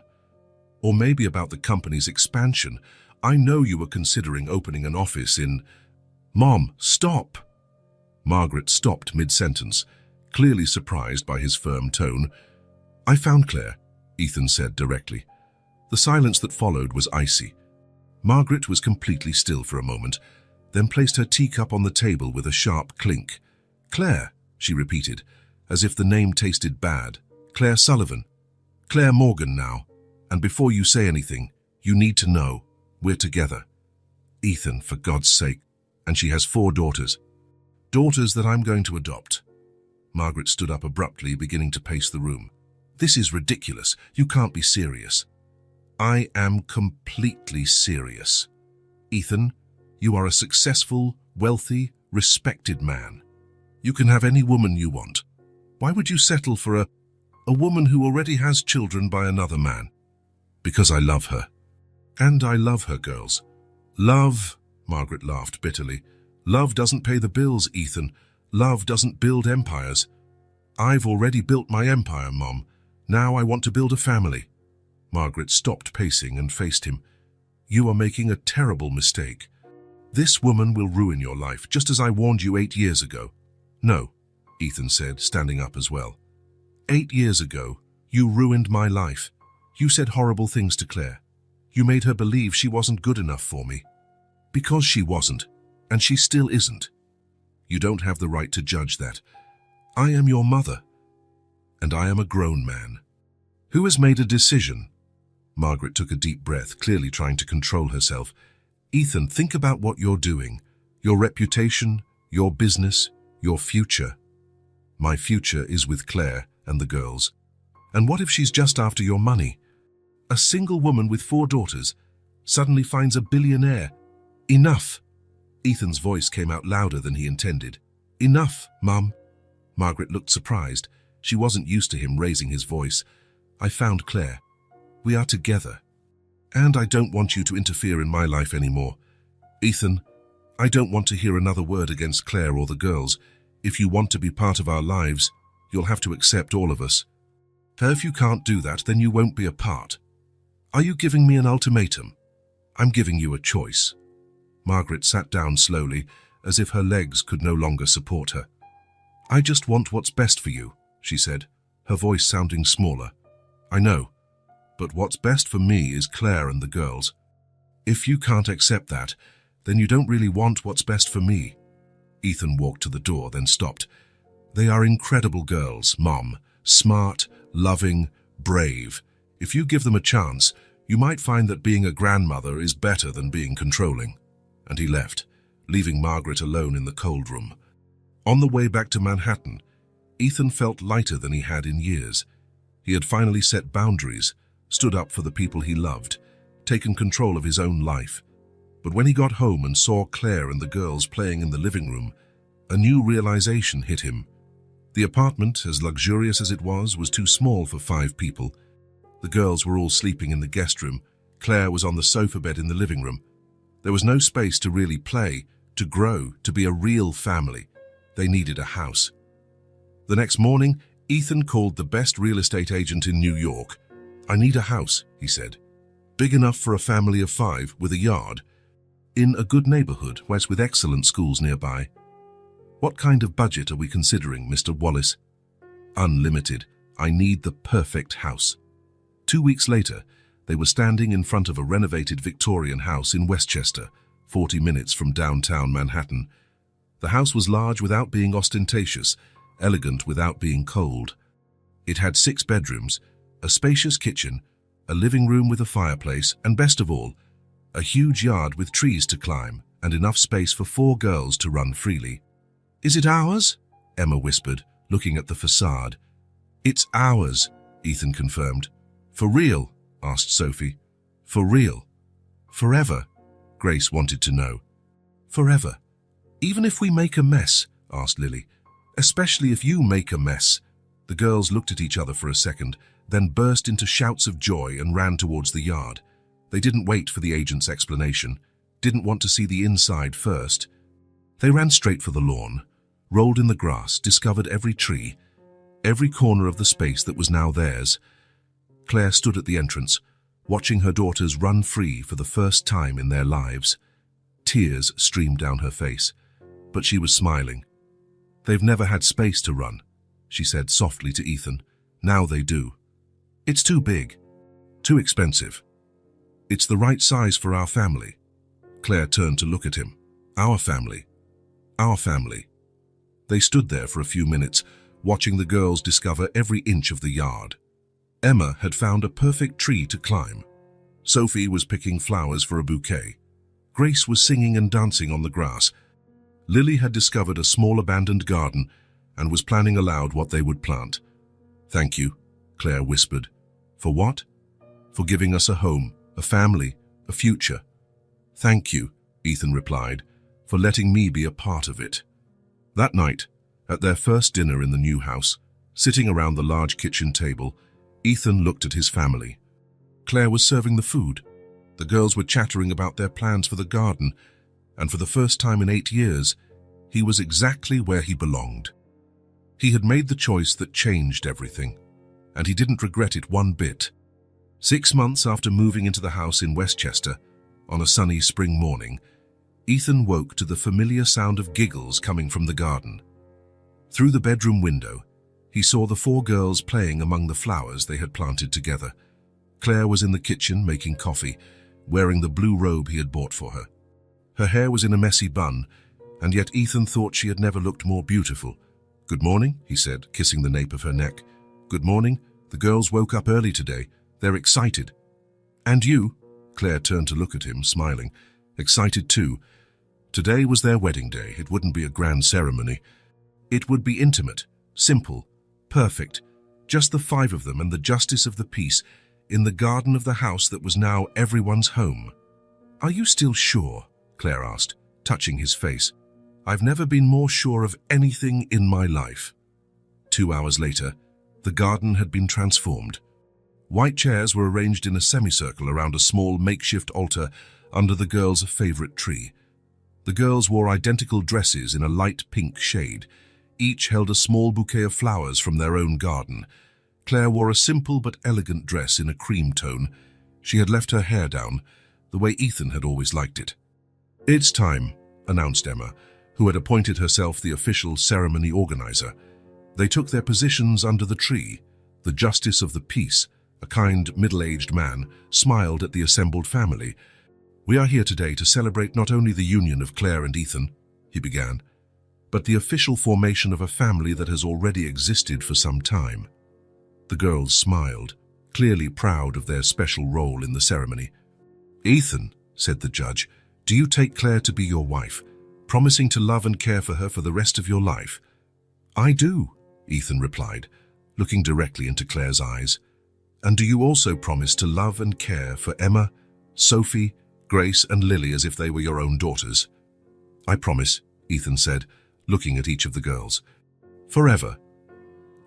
Or maybe about the company's expansion. I know you were considering opening an office in—" "Mom, stop!" Margaret stopped mid-sentence, clearly surprised by his firm tone. "I found Claire," Ethan said directly. The silence that followed was icy. Margaret was completely still for a moment, then placed her teacup on the table with a sharp clink. "Claire," she repeated, as if the name tasted bad. "Claire Sullivan. Claire Morgan now. And before you say anything, you need to know, we're together." "Ethan, for God's sake. And she has 4 daughters. Daughters that I'm going to adopt." Margaret stood up abruptly, beginning to pace the room. "This is ridiculous. You can't be serious." "I am completely serious. Ethan, you are a successful, wealthy, respected man. You can have any woman you want. Why would you settle for a woman who already has children by another man?" "Because I love her. And I love her, girls." "Love," Margaret laughed bitterly. "Love doesn't pay the bills, Ethan. Love doesn't build empires. I've already built my empire, Mom. Now I want to build a family." Margaret stopped pacing and faced him. "You are making a terrible mistake. This woman will ruin your life, just as I warned you 8 years ago." "No," Ethan said, standing up as well. 8 years ago, you ruined my life. You said horrible things to Claire. You made her believe she wasn't good enough for me. Because she wasn't, and she still isn't. You don't have the right to judge that. I am your mother, and I am a grown man who has made a decision." Margaret took a deep breath, clearly trying to control herself. "Ethan, think about what you're doing. Your reputation, your business, your future." "My future is with Claire and the girls. And what if she's just after your money? A single woman with 4 daughters suddenly finds a billionaire. Enough. Ethan's voice came out louder than he intended. "Enough, Mum." Margaret looked surprised. She wasn't used to him raising his voice. "I found Claire. We are together. And I don't want you to interfere in my life anymore. Ethan, I don't want to hear another word against Claire or the girls. If you want to be part of our lives, you'll have to accept all of us. If you can't do that, then you won't be a part. Are you giving me an ultimatum? I'm giving you a choice." Margaret sat down slowly, as if her legs could no longer support her. "I just want what's best for you," she said, her voice sounding smaller. "I know, but what's best for me is Claire and the girls. If you can't accept that, then you don't really want what's best for me." Ethan walked to the door, then stopped. "They are incredible girls, Mom. Smart, loving, brave. If you give them a chance, you might find that being a grandmother is better than being controlling." And he left, leaving Margaret alone in the cold room. On the way back to Manhattan, Ethan felt lighter than he had in years. He had finally set boundaries, stood up for the people he loved, taken control of his own life. But when he got home and saw Claire and the girls playing in the living room, a new realization hit him. The apartment, as luxurious as it was too small for 5 people. The girls were all sleeping in the guest room. Claire was on the sofa bed in the living room. There was no space to really play, to grow, to be a real family. They needed a house. The next morning, Ethan called the best real estate agent in New York. "I need a house," he said. "Big enough for a family of 5, with a yard. In a good neighborhood, with excellent schools nearby. What kind of budget are we considering, Mr. Wallace?" "Unlimited. I need the perfect house." 2 weeks later, they were standing in front of a renovated Victorian house in Westchester, 40 minutes from downtown Manhattan. The house was large without being ostentatious, elegant without being cold. It had 6 bedrooms, a spacious kitchen, a living room with a fireplace, and best of all, a huge yard with trees to climb and enough space for 4 girls to run freely. "Is it ours?" Emma whispered, looking at the facade. "It's ours," Ethan confirmed. "For real?" asked Sophie. "For real. Forever?" Grace wanted to know. "Forever. Even if we make a mess?" asked Lily. "Especially if you make a mess." The girls looked at each other for a second, then burst into shouts of joy and ran towards the yard. They didn't wait for the agent's explanation, didn't want to see the inside first. They ran straight for the lawn, rolled in the grass, discovered every tree, every corner of the space that was now theirs. Claire stood at the entrance, watching her daughters run free for the first time in their lives. Tears streamed down her face, but she was smiling. "They've never had space to run," she said softly to Ethan. "Now they do. It's too big, too expensive. It's the right size for our family." Claire turned to look at him. "Our family. Our family." They stood there for a few minutes, watching the girls discover every inch of the yard. Emma had found a perfect tree to climb. Sophie was picking flowers for a bouquet. Grace was singing and dancing on the grass. Lily had discovered a small abandoned garden and was planning aloud what they would plant. "Thank you," Claire whispered. "For what?" "For giving us a home, a family, a future." "Thank you," Ethan replied, "for letting me be a part of it." That night, at their first dinner in the new house, sitting around the large kitchen table, Ethan looked at his family. Claire was serving the food. The girls were chattering about their plans for the garden, and for the first time in 8 years, he was exactly where he belonged. He had made the choice that changed everything, and he didn't regret it one bit. 6 months after moving into the house in Westchester, on a sunny spring morning, Ethan woke to the familiar sound of giggles coming from the garden. Through the bedroom window, he saw the 4 girls playing among the flowers they had planted together. Claire was in the kitchen making coffee, wearing the blue robe he had bought for her. Her hair was in a messy bun, and yet Ethan thought she had never looked more beautiful. "Good morning," he said, kissing the nape of her neck. "Good morning. The girls woke up early today. They're excited." "And you?" Claire turned to look at him, smiling. "Excited too. Today was their wedding day. It wouldn't be a grand ceremony. It would be intimate, simple, perfect. Just the 5 of them and the justice of the peace in the garden of the house that was now everyone's home." "Are you still sure?" Claire asked. touching his face. "I've never been more sure of anything in my life." 2 hours later, the garden had been transformed. White chairs were arranged in a semicircle around a small makeshift altar under the girls' favorite tree. The girls wore identical dresses in a light pink shade. Each held a small bouquet of flowers from their own garden. Claire wore a simple but elegant dress in a cream tone. She had left her hair down, the way Ethan had always liked it. "It's time," announced Emma, who had appointed herself the official ceremony organizer. They took their positions under the tree. The justice of the peace, a kind, middle-aged man, smiled at the assembled family. "We are here today to celebrate not only the union of Claire and Ethan," he began, "but the official formation of a family that has already existed for some time." The girls smiled, clearly proud of their special role in the ceremony. "Ethan," said the judge, "do you take Claire to be your wife, promising to love and care for her for the rest of your life?" "I do," Ethan replied, looking directly into Claire's eyes. "And do you also promise to love and care for Emma, Sophie, Grace and Lily as if they were your own daughters?" "I promise," Ethan said, looking at each of the girls. "Forever."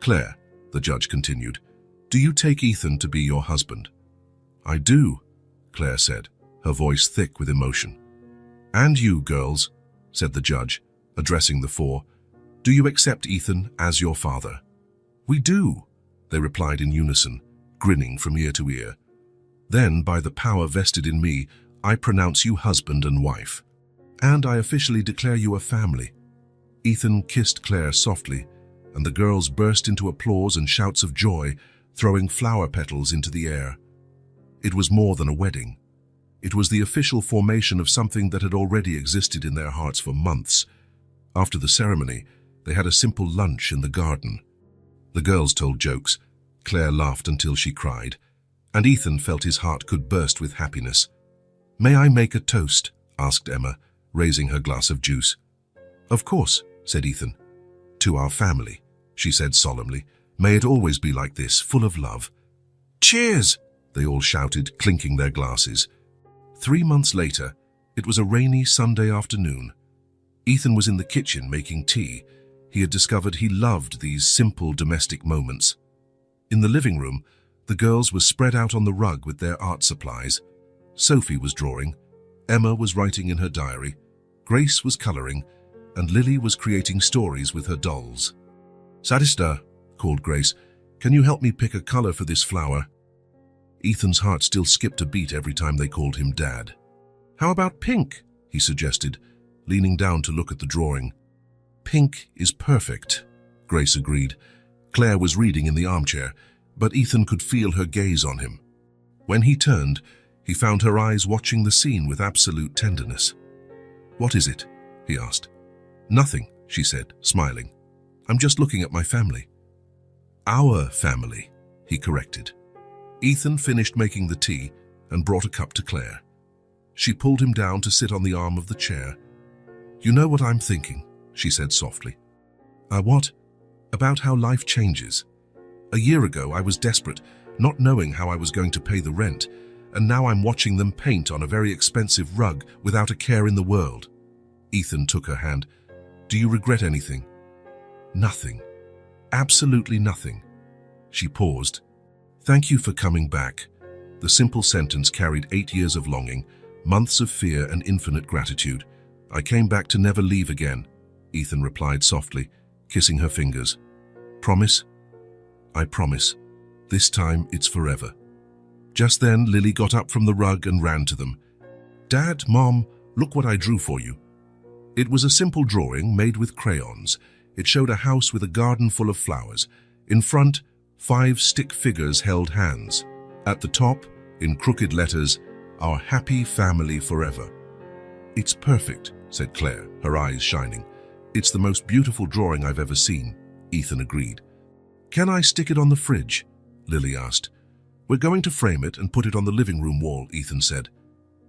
"Claire," the judge continued, "do you take Ethan to be your husband?" "I do," Claire said, her voice thick with emotion. "And you, girls," said the judge, addressing the four, "do you accept Ethan as your father?" "We do," they replied in unison, grinning from ear to ear. "Then, by the power vested in me, I pronounce you husband and wife. And I officially declare you a family." Ethan kissed Claire softly, and the girls burst into applause and shouts of joy, throwing flower petals into the air. It was more than a wedding. It was the official formation of something that had already existed in their hearts for months. After the ceremony, they had a simple lunch in the garden. The girls told jokes, Claire laughed until she cried, and Ethan felt his heart could burst with happiness. "May I make a toast?" asked Emma, raising her glass of juice. "Of course," said Ethan. "To our family," she said solemnly. "May it always be like this, full of love." "Cheers!" they all shouted, clinking their glasses. 3 months later, it was a rainy Sunday afternoon. Ethan was in the kitchen making tea. He had discovered he loved these simple domestic moments. In the living room, the girls were spread out on the rug with their art supplies. Sophie was drawing, Emma was writing in her diary, Grace was coloring, and Lily was creating stories with her dolls. "Sadista," called Grace, "can you help me pick a color for this flower?" Ethan's heart still skipped a beat every time they called him Dad. "How about pink?" he suggested, leaning down to look at the drawing. "Pink is perfect," Grace agreed. Claire was reading in the armchair, but Ethan could feel her gaze on him. When he turned, he found her eyes watching the scene with absolute tenderness. "What is it?" he asked. "Nothing," she said, smiling. "I'm just looking at my family." "Our family," he corrected. Ethan finished making the tea and brought a cup to Claire. She pulled him down to sit on the arm of the chair. "You know what I'm thinking," she said softly. What?" "About how life changes. A year ago, I was desperate, not knowing how I was going to pay the rent, and now I'm watching them paint on a very expensive rug without a care in the world." Ethan took her hand. "Do you regret anything?" "Nothing. Absolutely nothing." She paused. "Thank you for coming back." The simple sentence carried 8 years of longing, months of fear and infinite gratitude. "I came back to never leave again," Ethan replied softly, kissing her fingers. "Promise?" "I promise. This time it's forever." Just then, Lily got up from the rug and ran to them. "Dad, Mom, look what I drew for you." It was a simple drawing made with crayons. It showed a house with a garden full of flowers. In front, 5 stick figures held hands. At the top, in crooked letters, "Our happy family forever." "It's perfect," said Claire, her eyes shining. "It's the most beautiful drawing I've ever seen," Ethan agreed. "Can I stick it on the fridge?" Lily asked. "We're going to frame it and put it on the living room wall," Ethan said.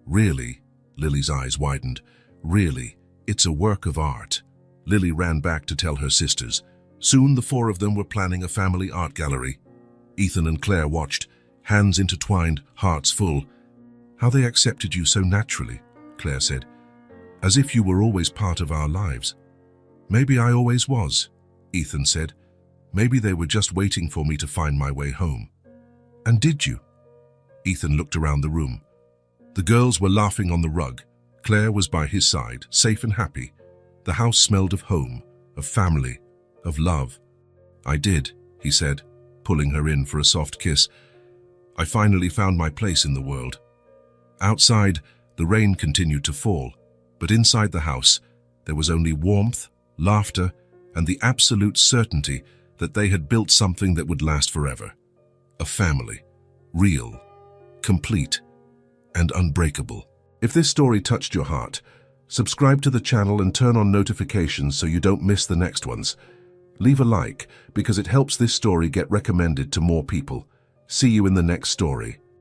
"Really?" Lily's eyes widened. "Really? It's a work of art." Lily ran back to tell her sisters. Soon the 4 of them were planning a family art gallery. Ethan and Claire watched, hands intertwined, hearts full. "How they accepted you so naturally," Claire said. as if you were always part of our lives. Maybe I always was, Ethan said. Maybe they were just waiting for me to find my way home. And did you? Ethan looked around the room. The girls were laughing on the rug. Claire was by his side, safe and happy. The house smelled of home, of family, of love. I did, he said, pulling her in for a soft kiss. I finally found my place in the world. Outside, the rain continued to fall, but inside the house, there was only warmth, laughter, and the absolute certainty that they had built something that would last forever. A family, real, complete, and unbreakable. If this story touched your heart, subscribe to the channel and turn on notifications so you don't miss the next ones. Leave a like because it helps this story get recommended to more people. See you in the next story.